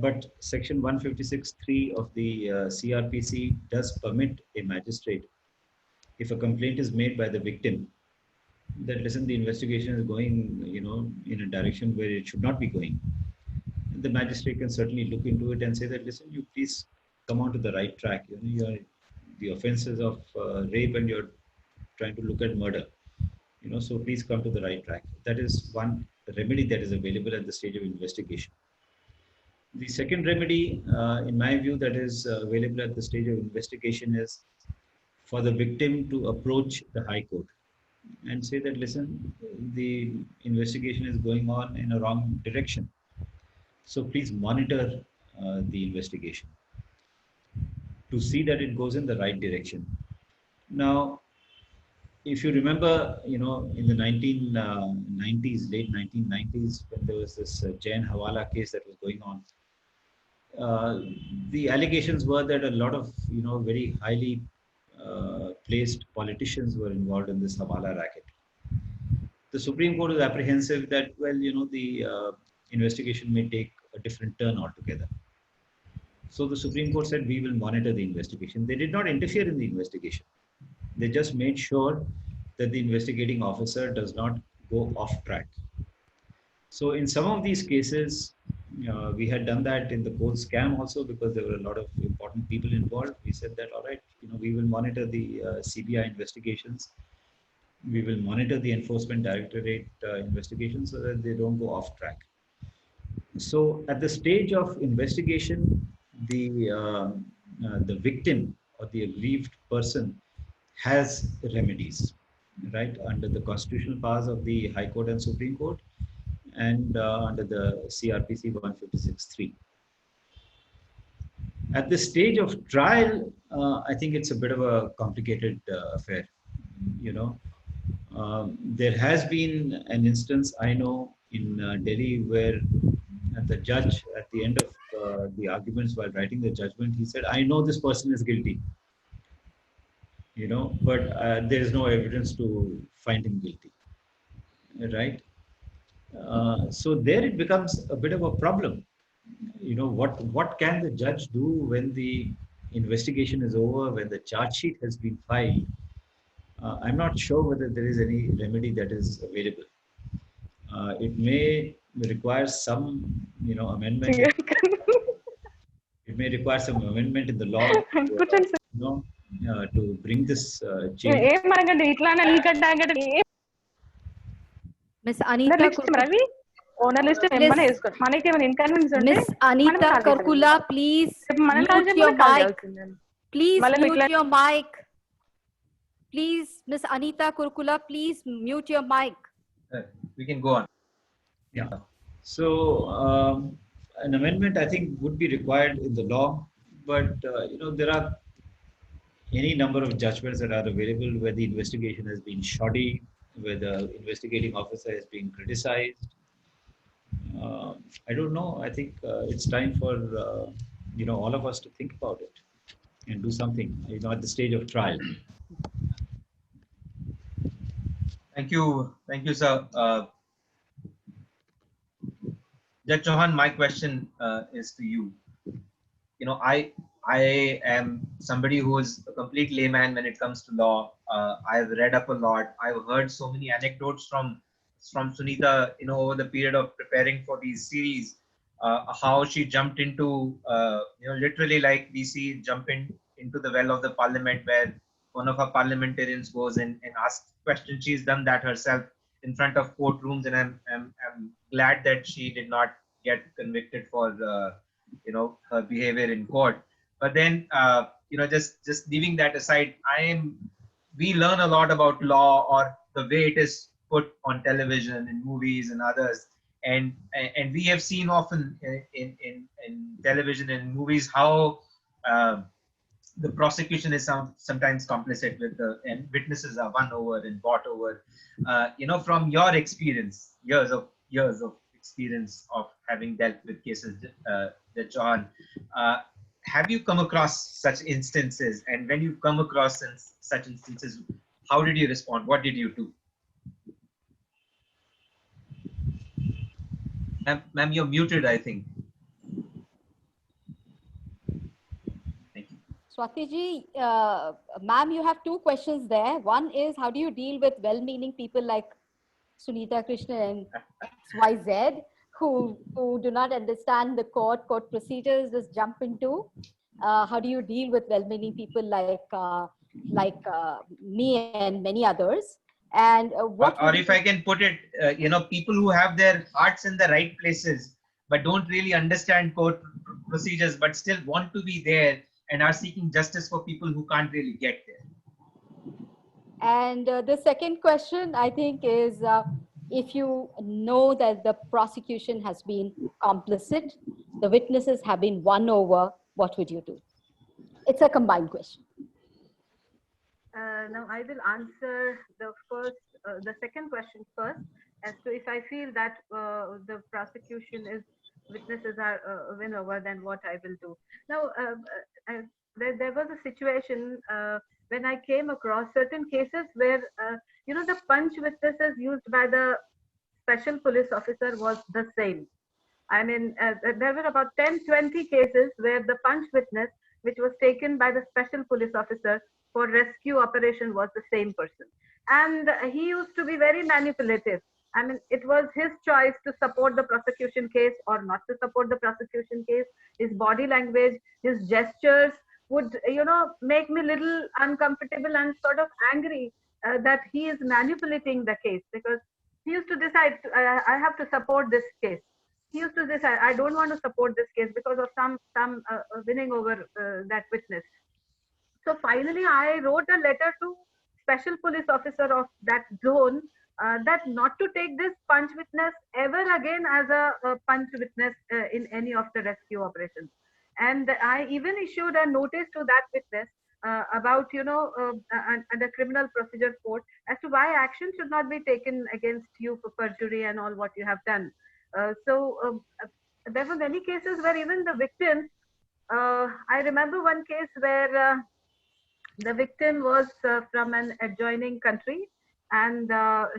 but Section 156(3) of the CRPC does permit a magistrate, if a complaint is made by the victim, that listen, the investigation is going, in a direction where it should not be going. The magistrate can certainly look into it and say that, listen, you please come onto the right track. You're the offenses of rape, and you're trying to look at murder. So please come to the right track. That is one remedy that is available at the stage of investigation. The second remedy, in my view, that is available at the stage of investigation is for the victim to approach the High Court and say that, listen, the investigation is going on in a wrong direction. So please monitor the investigation to see that it goes in the right direction. Now, if you remember, in the 1990s, late 1990s, when there was this Jain Hawala case that was going on, the allegations were that a lot of, very highly placed politicians were involved in this Hawala racket. The Supreme Court was apprehensive that, well, the investigation may take a different turn altogether. So the Supreme Court said, we will monitor the investigation. They did not interfere in the investigation. They just made sure that the investigating officer does not go off track. So in some of these cases, we had done that in the coal scam also, because there were a lot of important people involved. We said that, all right, we will monitor the CBI investigations. We will monitor the Enforcement Directorate investigations so that they don't go off track. So at the stage of investigation, the victim or the aggrieved person has remedies, right, under the constitutional powers of the High Court and Supreme Court, and under the CRPC 156(3). At the stage of trial, I think it's a bit of a complicated affair. There has been an instance, I know, in Delhi where the judge, at the end of the arguments while writing the judgment, he said, I know this person is guilty, but there is no evidence to find him guilty, right? So there it becomes a bit of a problem. What can the judge do when the investigation is over, when the charge sheet has been filed? I'm not sure whether there is any remedy that is available. It may require some, amendment. It may require some amendment in the law, to bring this change. Miss Anita Miss Anita Karkula, please mute your mic. Please mute your mic. Please, Miss Anita Kurkula, please mute your mic. We can go on. Yeah. So an amendment, I think, would be required in the law, but there are any number of judgments that are available where the investigation has been shoddy, where the investigating officer has been criticized. I don't know. I think it's time for all of us to think about it. and do something, at the stage of trial. Thank you, sir. Judge Chauhan, my question is to you. I am somebody who is a complete layman when it comes to law. I've read up a lot. I've heard so many anecdotes from Sunita, over the period of preparing for these series, how she jumped into, literally like we see jumping into the well of the parliament where one of our parliamentarians goes in and asks questions. She's done that herself in front of courtrooms, and I'm glad that she did not get convicted for her behavior in court. But then just leaving that aside, we learn a lot about law, or the way it is put on television and movies and others, and we have seen often in television and movies how the prosecution is sometimes complicit with and witnesses are won over and bought over. From your experience, years of experience of having dealt with cases, Chauhan, have you come across such instances? And when you come across such instances, how did you respond? What did you do? Ma'am, you're muted, I think. Thank you. Swati ji, ma'am, you have two questions there. One is, how do you deal with well-meaning people like Sunita Krishnan and XYZ who do not understand the court procedures, just jump into? How do you deal with well-meaning people like me and many others? And or if I can put it, people who have their hearts in the right places, but don't really understand court procedures, but still want to be there and are seeking justice for people who can't really get there. And the second question, I think, is if you know that the prosecution has been complicit, the witnesses have been won over, what would you do? It's a combined question. Now I will answer the second question first, as to if I feel that the prosecution witnesses are win over, then what I will do. Now, there was a situation when I came across certain cases where, the punch witnesses used by the special police officer was the same. I mean, there were about 10-20 cases where the punch witness, which was taken by the special police officer for rescue operation, was the same person. And he used to be very manipulative. I mean, it was his choice to support the prosecution case or not to support the prosecution case. His body language, his gestures would, make me little uncomfortable and sort of angry that he is manipulating the case, because he used to decide, I have to support this case. He used to decide, I don't want to support this case because of some winning over that witness. So finally, I wrote a letter to special police officer of that zone that not to take this punch witness ever again as a punch witness in any of the rescue operations. And I even issued a notice to that witness about, the criminal procedure court as to why action should not be taken against you for perjury and all what you have done. There were many cases where even the victims, I remember one case where the victim was from an adjoining country, and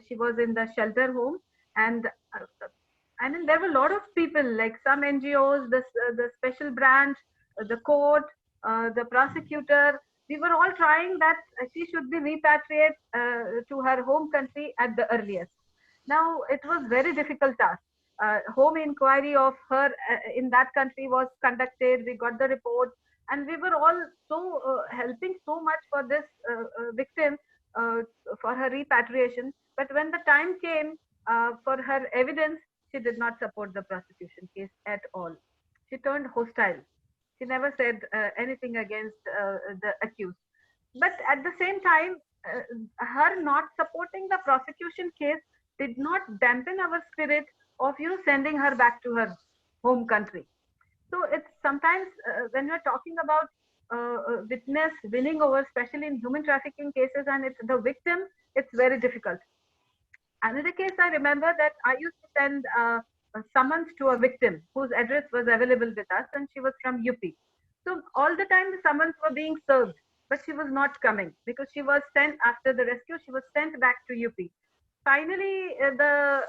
she was in the shelter home. And I mean, there were a lot of people, like some NGOs, the special branch, the court, the prosecutor. We were all trying that she should be repatriated to her home country at the earliest. Now, it was very difficult task. Home inquiry of her in that country was conducted. We got the report, and we were all so helping so much for this victim for her repatriation. But when the time came for her evidence, she did not support the prosecution case at all. She turned hostile. She never said anything against the accused. But at the same time, her not supporting the prosecution case did not dampen our spirit of sending her back to her home country. So it's sometimes when we're talking about witness winning over, especially in human trafficking cases, and it's the victim, it's very difficult. Another case I remember that I used to send a summons to a victim whose address was available with us, and she was from UP. So all the time the summons were being served, but she was not coming because she was sent after the rescue. She was sent back to UP. Finally, the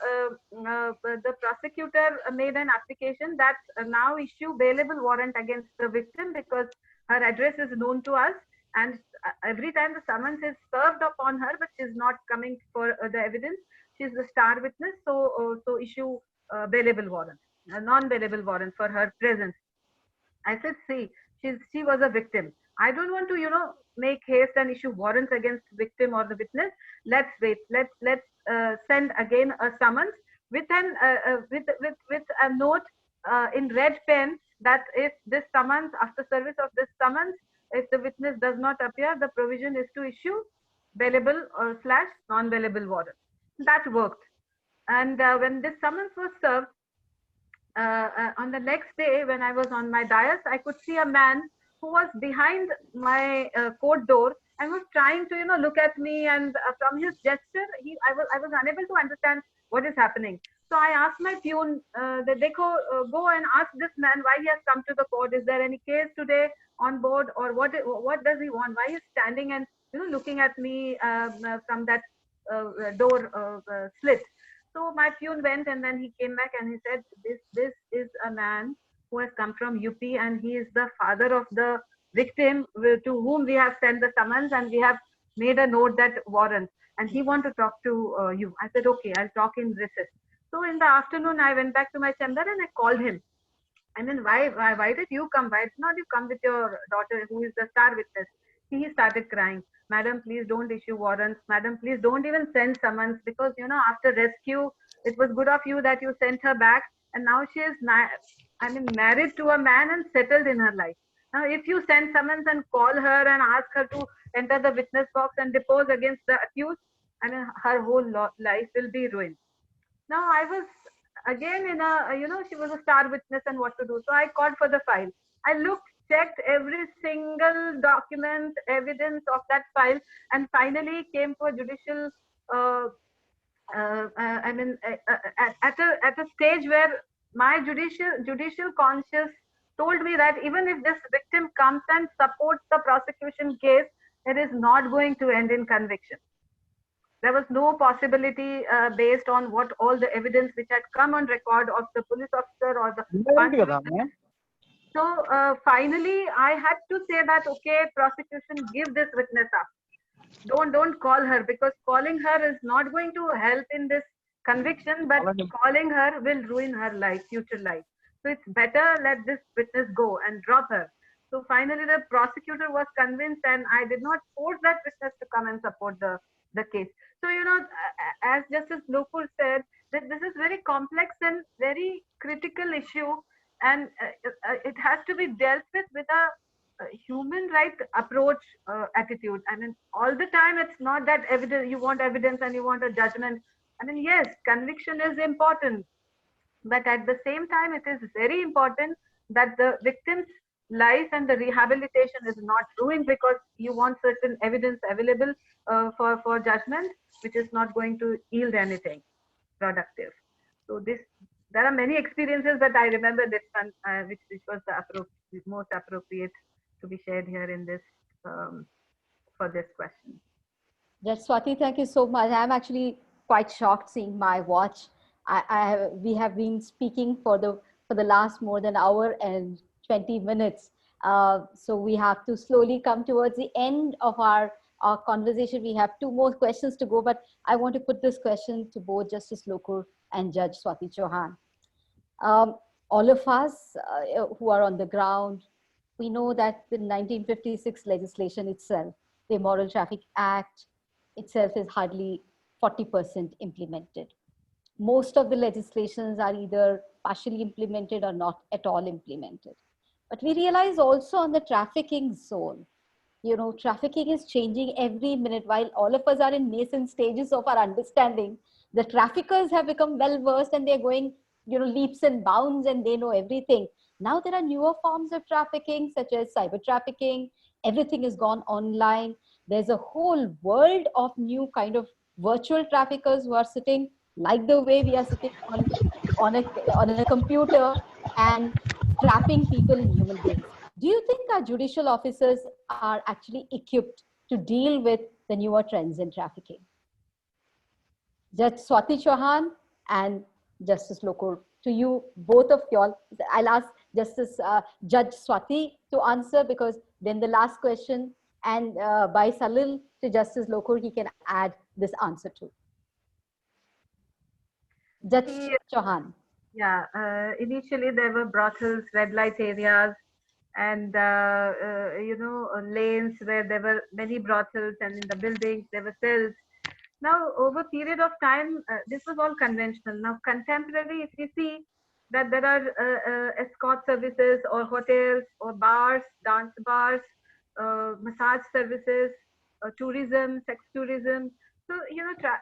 prosecutor made an application that now issue bailable warrant against the victim because her address is known to us, and every time the summons is served upon her, but she's not coming for the evidence. She's the star witness, so issue bailable warrant, a non-bailable warrant for her presence. I said, see, she was a victim. I don't want to, make haste and issue warrants against victim or the witness. Let's wait. Let's send again a summons with with a note in red pen that if this summons, after service of this summons, if the witness does not appear, the provision is to issue bailable or / non-bailable warrant. That worked. And when this summons was served, on the next day, when I was on my dais, I could see a man who was behind my court door and was trying to, look at me. And from his gesture, I was unable to understand what is happening. So I asked my peon that they go and ask this man why he has come to the court. Is there any case today on board, or what does he want? Why he's standing and looking at me from that door slit? So my peon went, and then he came back and he said, this is a man who has come from UP, and he is the father of the victim to whom we have sent the summons, and we have made a note that warrant, and he want to talk to you. I said, okay, I'll talk in recess. So in the afternoon, I went back to my chamber and I called him. And then why did you come? Why did not you come with your daughter, who is the star witness? He started crying. Madam, please don't issue warrants. Madam, please don't even send summons, because after rescue, it was good of you that you sent her back, and now she is married to a man and settled in her life. Now, if you send summons and call her and ask her to enter the witness box and depose against the accused, her whole life will be ruined. Now, I was again in a, she was a star witness and what to do. So I called for the file. I checked every single document, evidence of that file, and finally came to a judicial, at a stage where my judicial conscience told me that even if this victim comes and supports the prosecution case, it is not going to end in conviction. There was no possibility based on what all the evidence which had come on record of the police officer or the so finally I had to say that, okay, prosecution, give this witness up. Don't call her, because calling her is not going to help in this conviction, but calling her will ruin her life, future life. So it's better let this witness go and drop her. So finally the prosecutor was convinced, and I did not force that witness to come and support the case. So, as Justice Lokur said, that this is very complex and very critical issue, and it has to be dealt with a human right approach attitude. All the time it's not that evidence, you want evidence and you want a judgment. Yes, conviction is important, but at the same time it is very important that the victim's life and the rehabilitation is not ruined because you want certain evidence available for judgment, which is not going to yield anything productive. So there are many experiences, but I remember this one, which was the most appropriate to be shared here in this for this question. Judge Swati, thank you so much. I'm actually quite shocked seeing my watch. We have been speaking for the last more than an hour and 20 minutes. So we have to slowly come towards the end of our conversation. We have 2 more questions to go, but I want to put this question to both Justice Lokur and Judge Swati Chauhan. All of us who are on the ground, we know that the 1956 legislation itself, the Immoral Traffic Act itself, is hardly 40% implemented. Most of the legislations are either partially implemented or not at all implemented. But we realize also on the trafficking zone, trafficking is changing every minute. While all of us are in nascent stages of our understanding, the traffickers have become well versed and they're going, leaps and bounds, and they know everything. Now there are newer forms of trafficking, such as cyber trafficking. Everything has gone online. There's a whole world of new kind of virtual traffickers who are sitting like the way we are sitting on a computer and trapping people in human beings. Do you think our judicial officers are actually equipped to deal with the newer trends in trafficking? Judge Swati Chauhan and Justice Lokur, to you, both of y'all. I'll ask Justice Judge Swati to answer, because then the last question, and by Salil to Justice Lokur, he can add this answer too. Judge Chauhan. Yeah, initially there were brothels, red light areas, and lanes where there were many brothels, and in the buildings there were cells. Now, over a period of time, this was all conventional. Now, contemporary, if you see that there are escort services or hotels or bars, dance bars, massage services, tourism, sex tourism. So,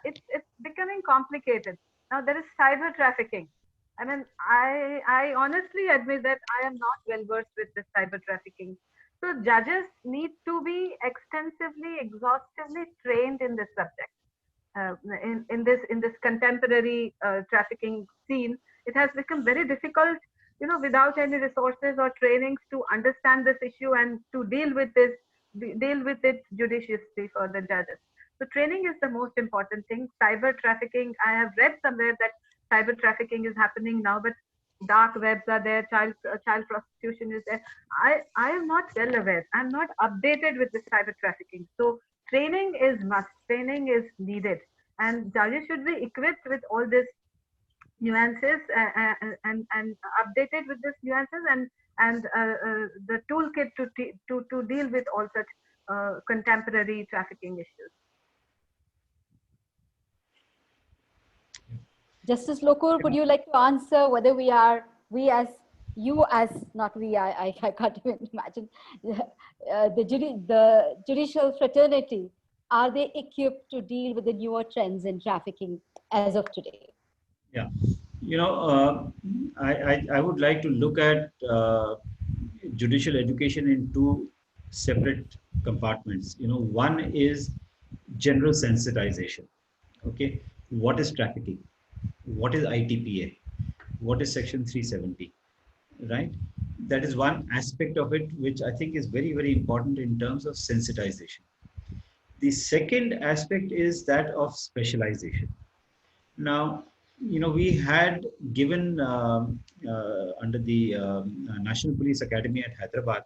it's becoming complicated. Now, there is cyber trafficking. I mean, I honestly admit that I am not well versed with this cyber trafficking. So, judges need to be extensively, exhaustively trained in this subject. In this contemporary trafficking scene, it has become very difficult, without any resources or trainings, to understand this issue and to deal with it judiciously for the judges. So training is the most important thing. Cyber trafficking, I have read somewhere that cyber trafficking is happening now, but dark webs are there, child prostitution is there. I am not well aware. I'm not updated with the cyber trafficking. So training is must. Training is needed, and judges should be equipped with all these nuances and updated with these nuances and the toolkit to deal with all such contemporary trafficking issues. Justice Lokur, would you like to answer whether I can't even imagine, the judicial fraternity, are they equipped to deal with the newer trends in trafficking as of today? Yeah, I would like to look at judicial education in two separate compartments. One is general sensitization. Okay, what is trafficking? What is ITPA? What is Section 370? Right? That is one aspect of it, which I think is very, very important in terms of sensitization. The second aspect is that of specialization. Now, we had given under the National Police Academy at Hyderabad,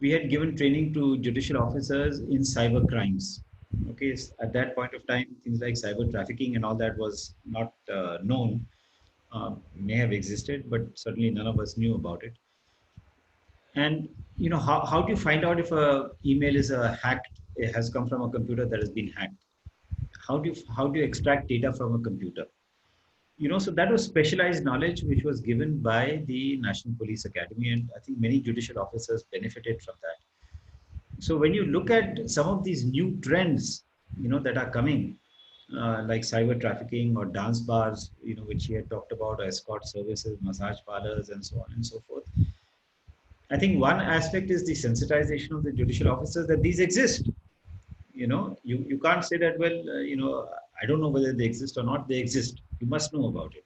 we had given training to judicial officers in cyber crimes. Okay, at that point of time, things like cyber trafficking and all that was not known. May have existed, but certainly none of us knew about it. And how do you find out if a email is it has come from a computer that has been hacked? How do you extract data from a computer? So that was specialized knowledge which was given by the National Police Academy, and I think many judicial officers benefited from that. So when you look at some of these new trends, that are coming, like cyber trafficking or dance bars, which he had talked about, or escort services, massage parlors, and so on and so forth. I think one aspect is the sensitization of the judicial officers that these exist. You can't say that, well, I don't know whether they exist or not. They exist. You must know about it.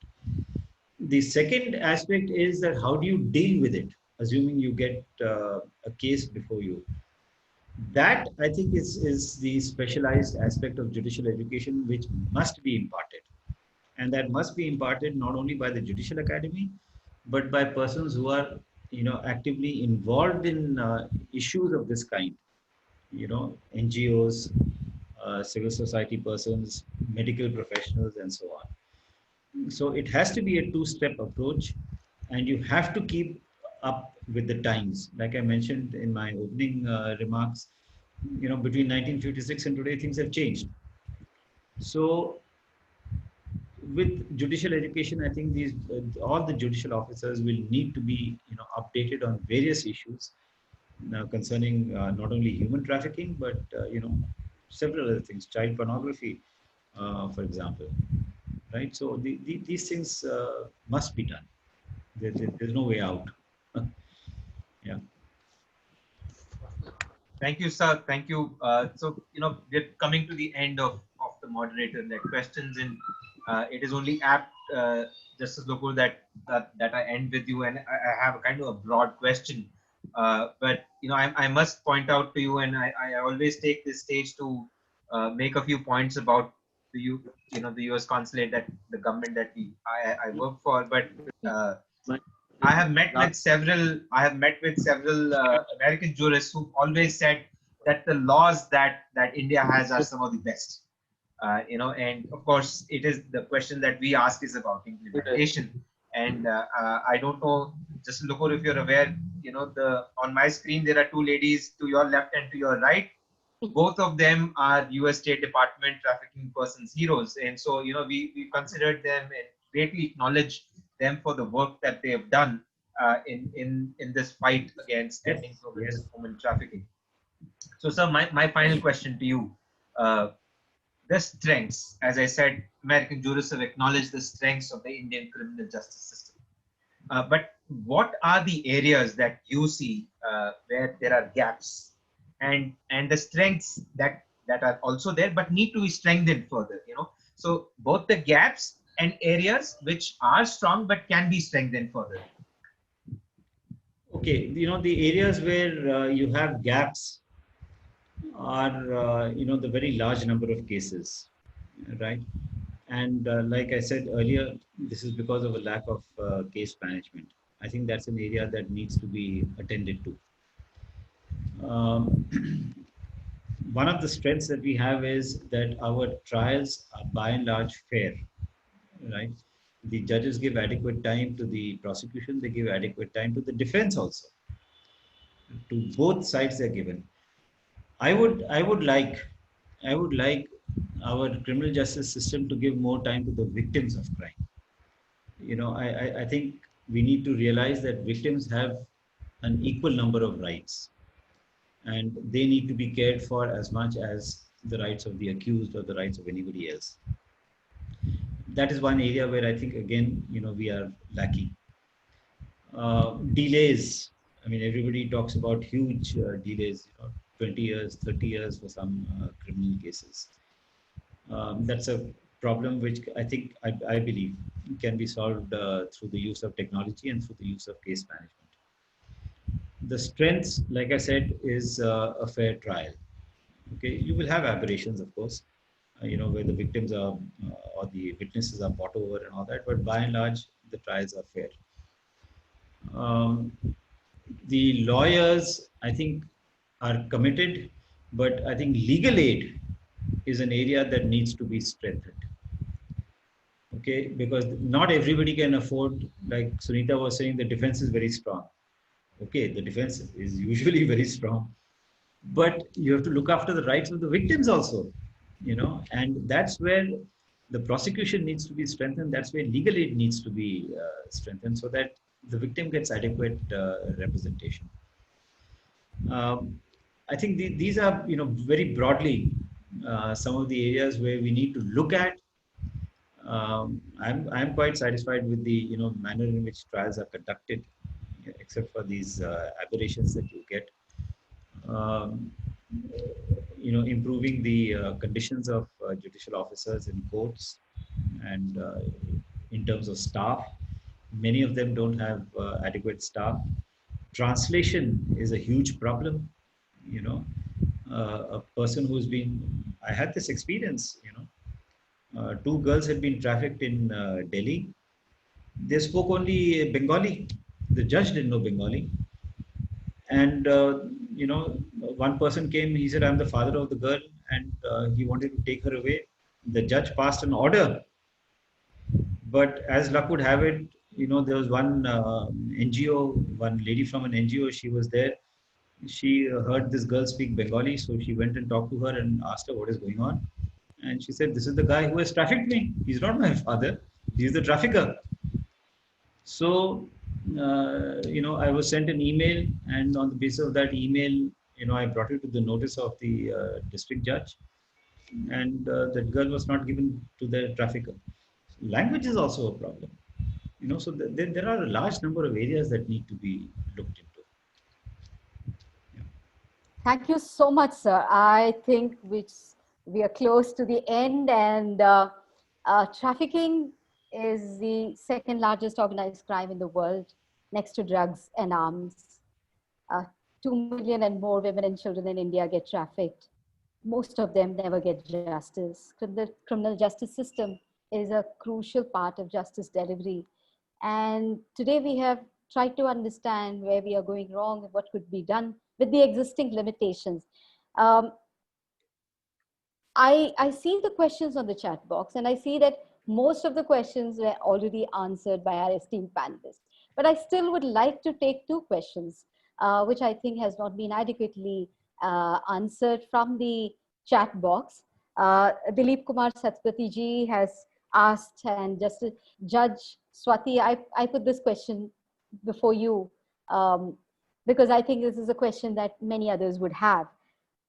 The second aspect is that how do you deal with it, assuming you get a case before you. That, I think, is the specialized aspect of judicial education which must be imparted. And that must be imparted not only by the Judicial Academy, but by persons who are, actively involved in issues of this kind. NGOs, civil society persons, medical professionals, and so on. So it has to be a two-step approach, and you have to keep up with the times. Like I mentioned in my opening remarks, between 1956 and today, things have changed. So with judicial education, I think all the judicial officers will need to be updated on various issues now concerning not only human trafficking, but several other things, child pornography, for example. Right? So these things must be done. There's no way out. Yeah. Thank you, sir. Thank you. So, we're coming to the end of the moderator-led questions, and it is only apt, Justice Lokur, that I end with you, and I have a kind of a broad question But I must point out to you, and I always take this stage to make a few points about the U.S. consulate, that the government that I work for. But I have met with several. American jurists who always said that the laws that India has are some of the best. And of course, it is the question that we ask is about implementation. And I don't know, just look, if you're aware, on my screen there are two ladies to your left and to your right. Both of them are U.S. State Department trafficking persons heroes, and so we considered them and greatly acknowledge them for the work that they have done in this fight against ending human trafficking. So, sir, my final question to you. The strengths, as I said, American jurists have acknowledged the strengths of the Indian criminal justice system. But what are the areas that you see where there are gaps, and the strengths that are also there but need to be strengthened further? So both the gaps and areas which are strong but can be strengthened further. Okay, the areas where you have gaps are the very large number of cases, right? And like I said earlier, this is because of a lack of case management. I think that's an area that needs to be attended to. One of the strengths that we have is that our trials are by and large fair, right? The judges give adequate time to the prosecution, they give adequate time to the defense also. To both sides they're given. I would like our criminal justice system to give more time to the victims of crime. I think we need to realize that victims have an equal number of rights, and they need to be cared for as much as the rights of the accused or the rights of anybody else. That is one area where I think, again, we are lacking. Delays. I mean, everybody talks about huge delays, 20 years, 30 years for some criminal cases. That's a problem which I believe can be solved through the use of technology and through the use of case management. The strengths, like I said, is a fair trial. Okay, you will have aberrations, of course, where the victims are or the witnesses are bought over and all that, but by and large, the trials are fair. The lawyers, I think, are committed, but I think legal aid is an area that needs to be strengthened. Okay, because not everybody can afford, like Sunita was saying, the defense is very strong. Okay, the defense is usually very strong, but you have to look after the rights of the victims also, and that's where the prosecution needs to be strengthened. That's where legal aid needs to be strengthened so that the victim gets adequate representation. I think these are, very broadly some of the areas where we need to look at. I'm quite satisfied with the manner in which trials are conducted, except for these aberrations that you get. Improving the conditions of judicial officers in courts, and in terms of staff, many of them don't have adequate staff. Translation is a huge problem. A person who's been, I had this experience, two girls had been trafficked in Delhi. They spoke only Bengali. The judge didn't know Bengali. And, one person came, he said, I'm the father of the girl, and he wanted to take her away. The judge passed an order. But as luck would have it, there was one NGO, one lady from an NGO, she was there. She heard this girl speak Bengali, so she went and talked to her and asked her what is going on. And she said, this is the guy who has trafficked me. He's not my father. He's the trafficker. So, I was sent an email, and on the basis of that email, I brought it to the notice of the district judge, and that girl was not given to the trafficker. Language is also a problem. So there are a large number of areas that need to be looked into. Yeah. Thank you so much, sir. I think we are close to the end, and trafficking is the second largest organized crime in the world, next to drugs and arms. 2 million and more women and children in India get trafficked. Most of them never get justice. The criminal justice system is a crucial part of justice delivery. And today we have tried to understand where we are going wrong and what could be done with the existing limitations. I see the questions on the chat box, and I see that most of the questions were already answered by our esteemed panelists. But I still would like to take two questions, which I think has not been adequately answered from the chat box. Dilip Kumar Satpati ji has asked, and Justice Judge Swati, I put this question before you because I think this is a question that many others would have.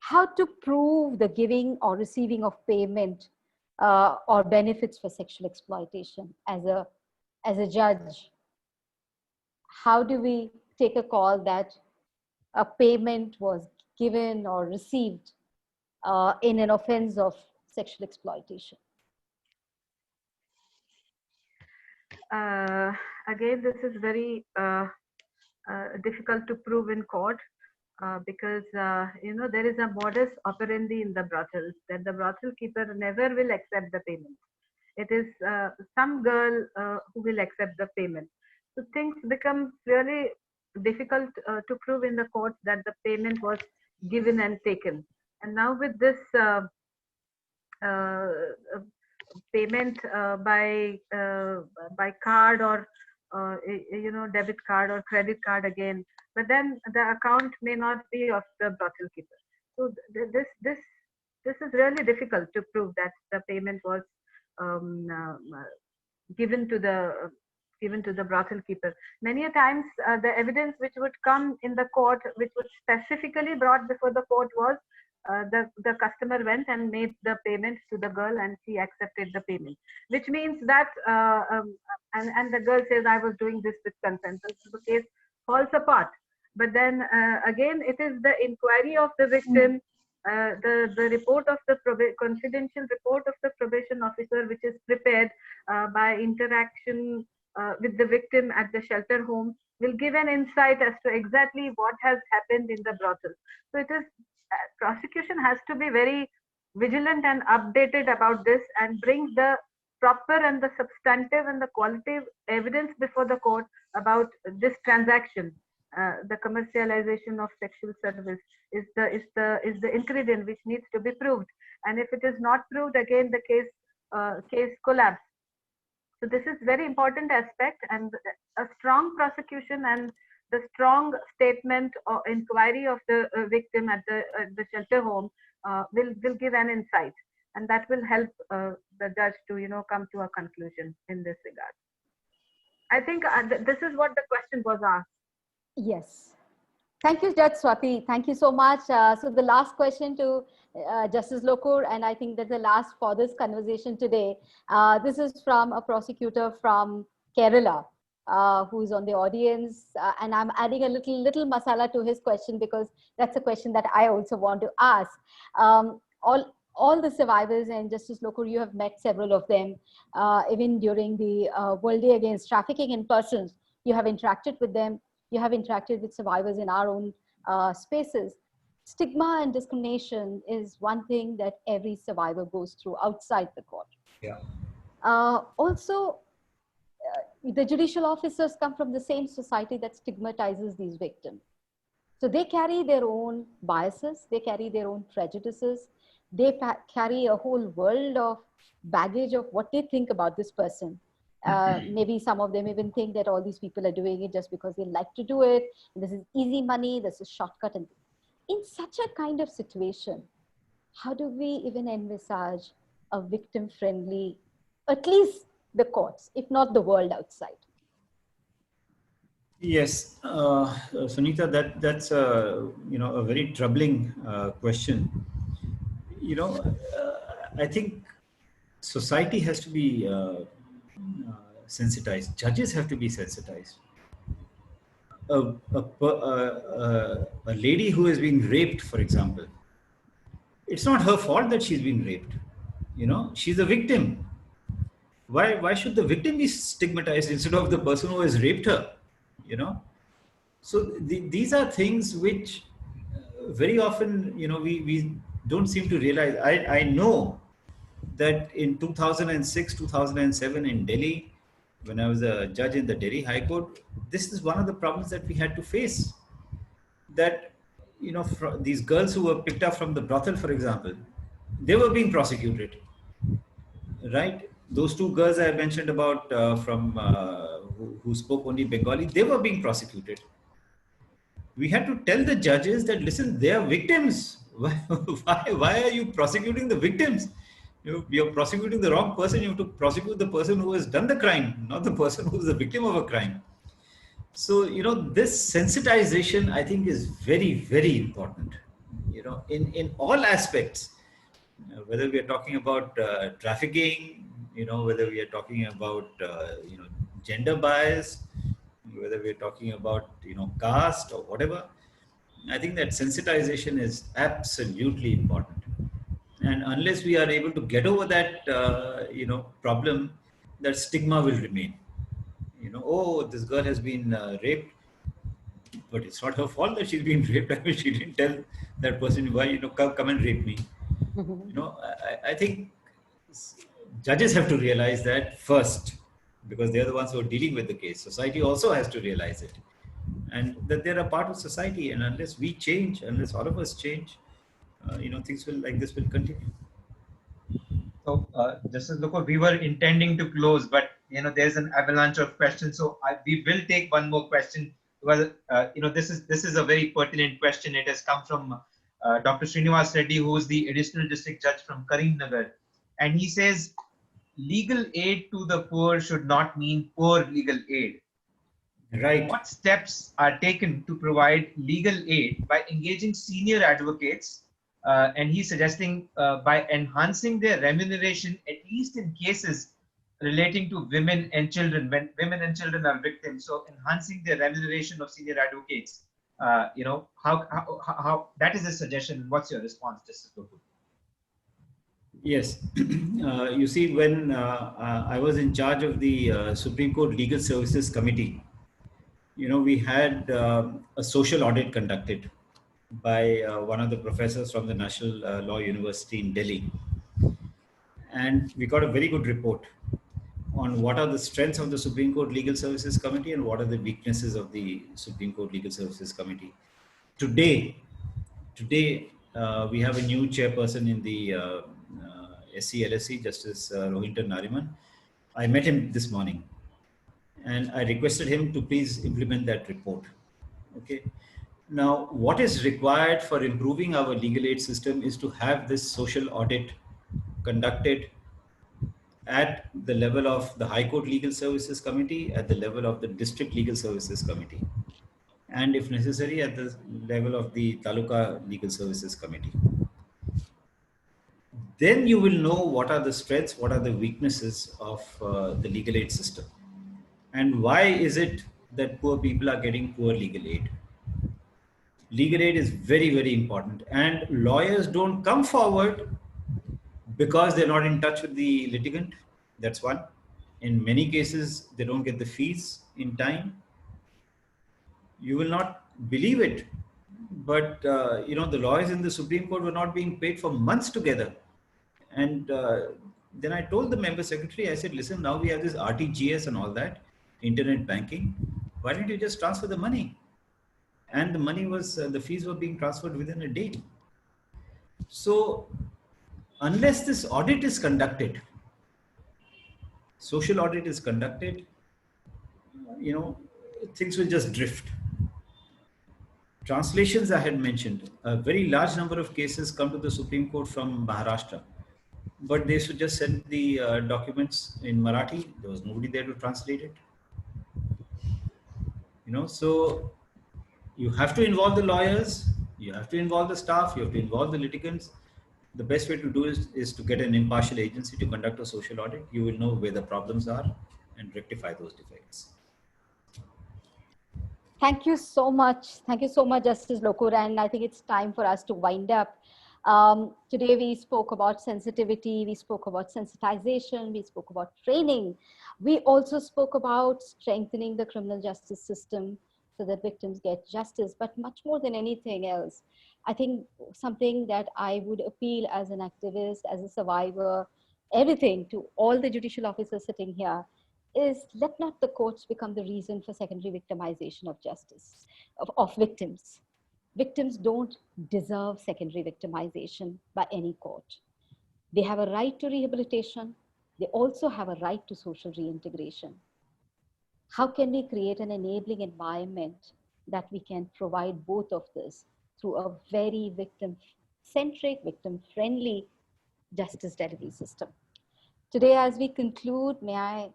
How to prove the giving or receiving of payment or benefits for sexual exploitation as a judge? How do we take a call that a payment was given or received in an offense of sexual exploitation? Again, this is very difficult to prove in court. Because there is a modus operandi in the brothels that the brothel keeper never will accept the payment. It is some girl who will accept the payment. So things become really difficult to prove in the court that the payment was given and taken. And now with this payment by card or debit card or credit card again, but then the account may not be of the brothel keeper. So this is really difficult to prove that the payment was given to the brothel keeper. Many a times the evidence which would come in the court, which was specifically brought before the court, was the customer went and made the payment to the girl and she accepted the payment, which means that and the girl says, I was doing this with consent. So the case falls apart. But then again, it is the inquiry of the victim, the report of the confidential report of the probation officer, which is prepared by interaction with the victim at the shelter home, will give an insight as to exactly what has happened in the brothel. So it is prosecution has to be very vigilant and updated about this and bring the proper and the substantive and the qualitative evidence before the court about this transaction. The commercialization of sexual service is the ingredient which needs to be proved, and if it is not proved, again the case collapse. So this is very important aspect, and a strong prosecution and the strong statement or inquiry of the victim at the shelter home will give an insight, and that will help the judge to come to a conclusion in this regard. I think this is what the question was asked. Yes. Thank you, Judge Swati. Thank you so much. So the last question to Justice Lokur, and I think that's the last for this conversation today. This is from a prosecutor from Kerala who is on the audience. And I'm adding a little masala to his question because that's a question that I also want to ask. All the survivors, and Justice Lokur, you have met several of them, even during the World Day Against Trafficking in Persons. You have interacted with them. You have interacted with survivors in our own spaces. Stigma and discrimination is one thing that every survivor goes through outside the court. Yeah. Also, the judicial officers come from the same society that stigmatizes these victims. So they carry their own biases, they carry their own prejudices, they carry a whole world of baggage of what they think about this person. Maybe some of them even think that all these people are doing it just because they like to do it. This is easy money, this is shortcut. And in such a kind of situation, how do we even envisage a victim-friendly, at least the courts, if not the world outside? Yes, Sunita, that's a very troubling question. I think society has to be sensitized. Judges have to be sensitized. A lady who has been raped, for example, it's not her fault that she's been raped. She's a victim. Why should the victim be stigmatized instead of the person who has raped her? So these are things which very often, we don't seem to realize. I know that in 2006, 2007 in Delhi, when I was a judge in the Delhi High Court, this is one of the problems that we had to face. That, these girls who were picked up from the brothel, for example, they were being prosecuted, right? Those two girls I mentioned about who spoke only Bengali, they were being prosecuted. We had to tell the judges that, listen, they are victims. Why are you prosecuting the victims? You're prosecuting the wrong person. You have to prosecute the person who has done the crime, not the person who is the victim of a crime. So, this sensitization, I think, is very, very important, in all aspects, whether we are talking about trafficking, whether we are talking about, gender bias, whether we're talking about, caste or whatever. I think that sensitization is absolutely important. And unless we are able to get over that, problem, that stigma will remain. Oh, this girl has been raped, but it's not her fault that she's been raped. I mean, she didn't tell that person, why, come and rape me. I think judges have to realize that first, because they're the ones who are dealing with the case. Society also has to realize it, and that they're a part of society. And unless we change, unless all of us change, things like this will continue. So, Justice Lokur, we were intending to close, but there's an avalanche of questions. So we will take one more question. Well, this is a very pertinent question. It has come from Dr. Srinivas Reddy, who is the additional district judge from Karimnagar, and he says legal aid to the poor should not mean poor legal aid. Right. What steps are taken to provide legal aid by engaging senior advocates? And he's suggesting by enhancing their remuneration, at least in cases relating to women and children, when women and children are victims. So enhancing the remuneration of senior advocates, how that is a suggestion. What's your response, Justice Lokur? Yes. You see, when I was in charge of the Supreme Court Legal Services Committee, we had a social audit conducted by one of the professors from the National Law University in Delhi. And we got a very good report on what are the strengths of the Supreme Court Legal Services Committee and what are the weaknesses of the Supreme Court Legal Services Committee. Today, we have a new chairperson in the SC/LSC, Justice Rohinton Nariman. I met him this morning, and I requested him to please implement that report. Okay. Now, what is required for improving our legal aid system is to have this social audit conducted at the level of the High Court Legal Services Committee, at the level of the District Legal Services Committee, and if necessary, at the level of the Taluka Legal Services Committee. Then you will know what are the strengths, what are the weaknesses of the legal aid system, and why is it that poor people are getting poor legal aid. Legal aid is very, very important, and lawyers don't come forward because they're not in touch with the litigant. That's one. In many cases, they don't get the fees in time. You will not believe it, but the lawyers in the Supreme Court were not being paid for months together. And then I told the member secretary, I said, listen, now we have this RTGS and all that, internet banking. Why don't you just transfer the money? And the money was, the fees were being transferred within a day. So unless this audit is conducted, social audit is conducted, things will just drift. Translations I had mentioned, a very large number of cases come to the Supreme Court from Maharashtra, but they should just send the documents in Marathi. There was nobody there to translate it. So you have to involve the lawyers, you have to involve the staff, you have to involve the litigants. The best way to do is to get an impartial agency to conduct a social audit. You will know where the problems are and rectify those defects. Thank you so much. Thank you so much, Justice Lokur. And I think it's time for us to wind up. Today, we spoke about sensitivity. We spoke about sensitization. We spoke about training. We also spoke about strengthening the criminal justice system so that victims get justice. But much more than anything else, I think something that I would appeal as an activist, as a survivor, everything to all the judicial officers sitting here is, let not the courts become the reason for secondary victimization of justice, of victims. Victims don't deserve secondary victimization by any court. They have a right to rehabilitation. They also have a right to social reintegration. How can we create an enabling environment that we can provide both of this through a very victim-centric, victim-friendly justice delivery system? Today, as we conclude, may I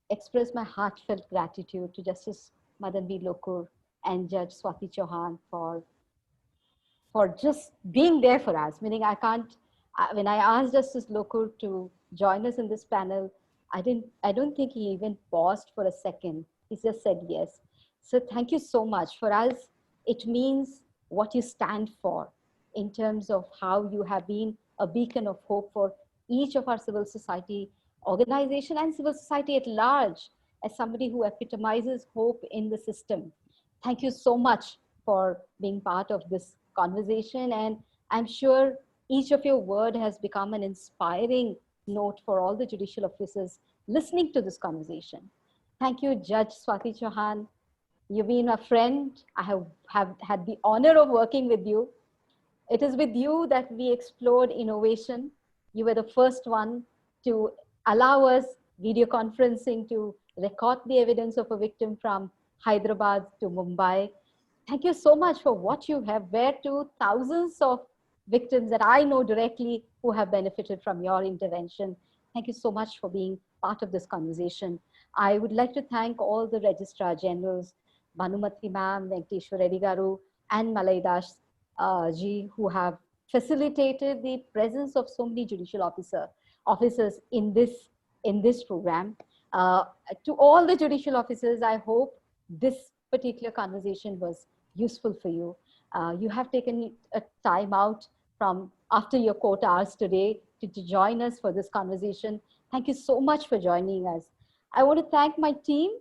express my heartfelt gratitude to Justice Madan B. Lokur and Judge Swati Chauhan for just being there for us. Meaning, when I asked Justice Lokur to join us in this panel, I don't think he even paused for a second. He just said yes. So thank you so much. For us, it means what you stand for in terms of how you have been a beacon of hope for each of our civil society organization and civil society at large, as somebody who epitomizes hope in the system. Thank you so much for being part of this conversation. And I'm sure each of your word has become an inspiring note for all the judicial officers listening to this conversation. Thank you, Judge Swati Chauhan. You've been a friend. I have had the honor of working with you. It is with you that we explored innovation. You were the first one to allow us video conferencing to record the evidence of a victim from Hyderabad to Mumbai. Thank you so much for what you have bared to thousands of victims that I know directly who have benefited from your intervention. Thank you so much for being part of this conversation. I would like to thank all the Registrar Generals, Bhanumati Ma'am, Venkateshwar Reddy Garu, and Malaidas ji, who have facilitated the presence of so many judicial officers in this program. To all the judicial officers, I hope this particular conversation was useful for you. You have taken a time out from after your court hours today to join us for this conversation. Thank you so much for joining us. I want to thank my team,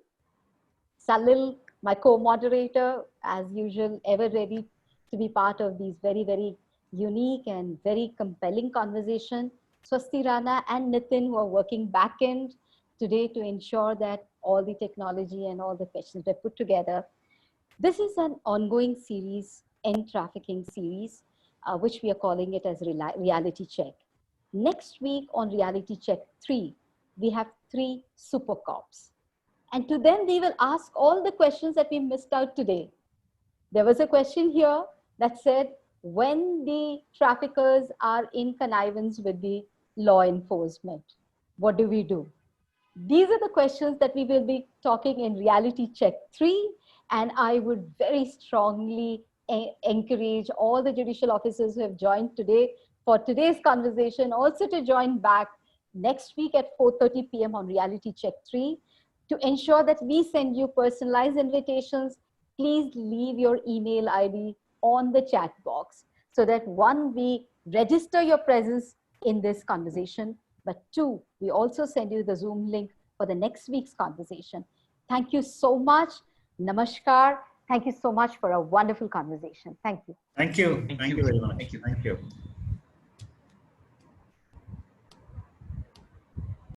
Salil, my co-moderator, as usual, ever ready to be part of these very, very unique and very compelling conversation. Swasti Rana and Nitin, who are working back end today to ensure that all the technology and all the questions were put together. This is an ongoing series, End Trafficking series, which we are calling it as Reality Check. Next week on Reality Check 3, we have 3 super cops. And to them, we will ask all the questions that we missed out today. There was a question here that said, when the traffickers are in connivance with the law enforcement, what do we do? These are the questions that we will be talking in Reality Check 3. And I would very strongly encourage all the judicial officers who have joined today for today's conversation also to join back next week at 4:30 p.m. on Reality Check 3 to ensure that we send you personalized invitations. Please leave your email ID on the chat box so that 1, we register your presence in this conversation, but 2, we also send you the Zoom link for the next week's conversation. Thank you so much. Namaskar. Thank you so much for a wonderful conversation. Thank you. Thank you. Thank you very much. Thank you. Thank you.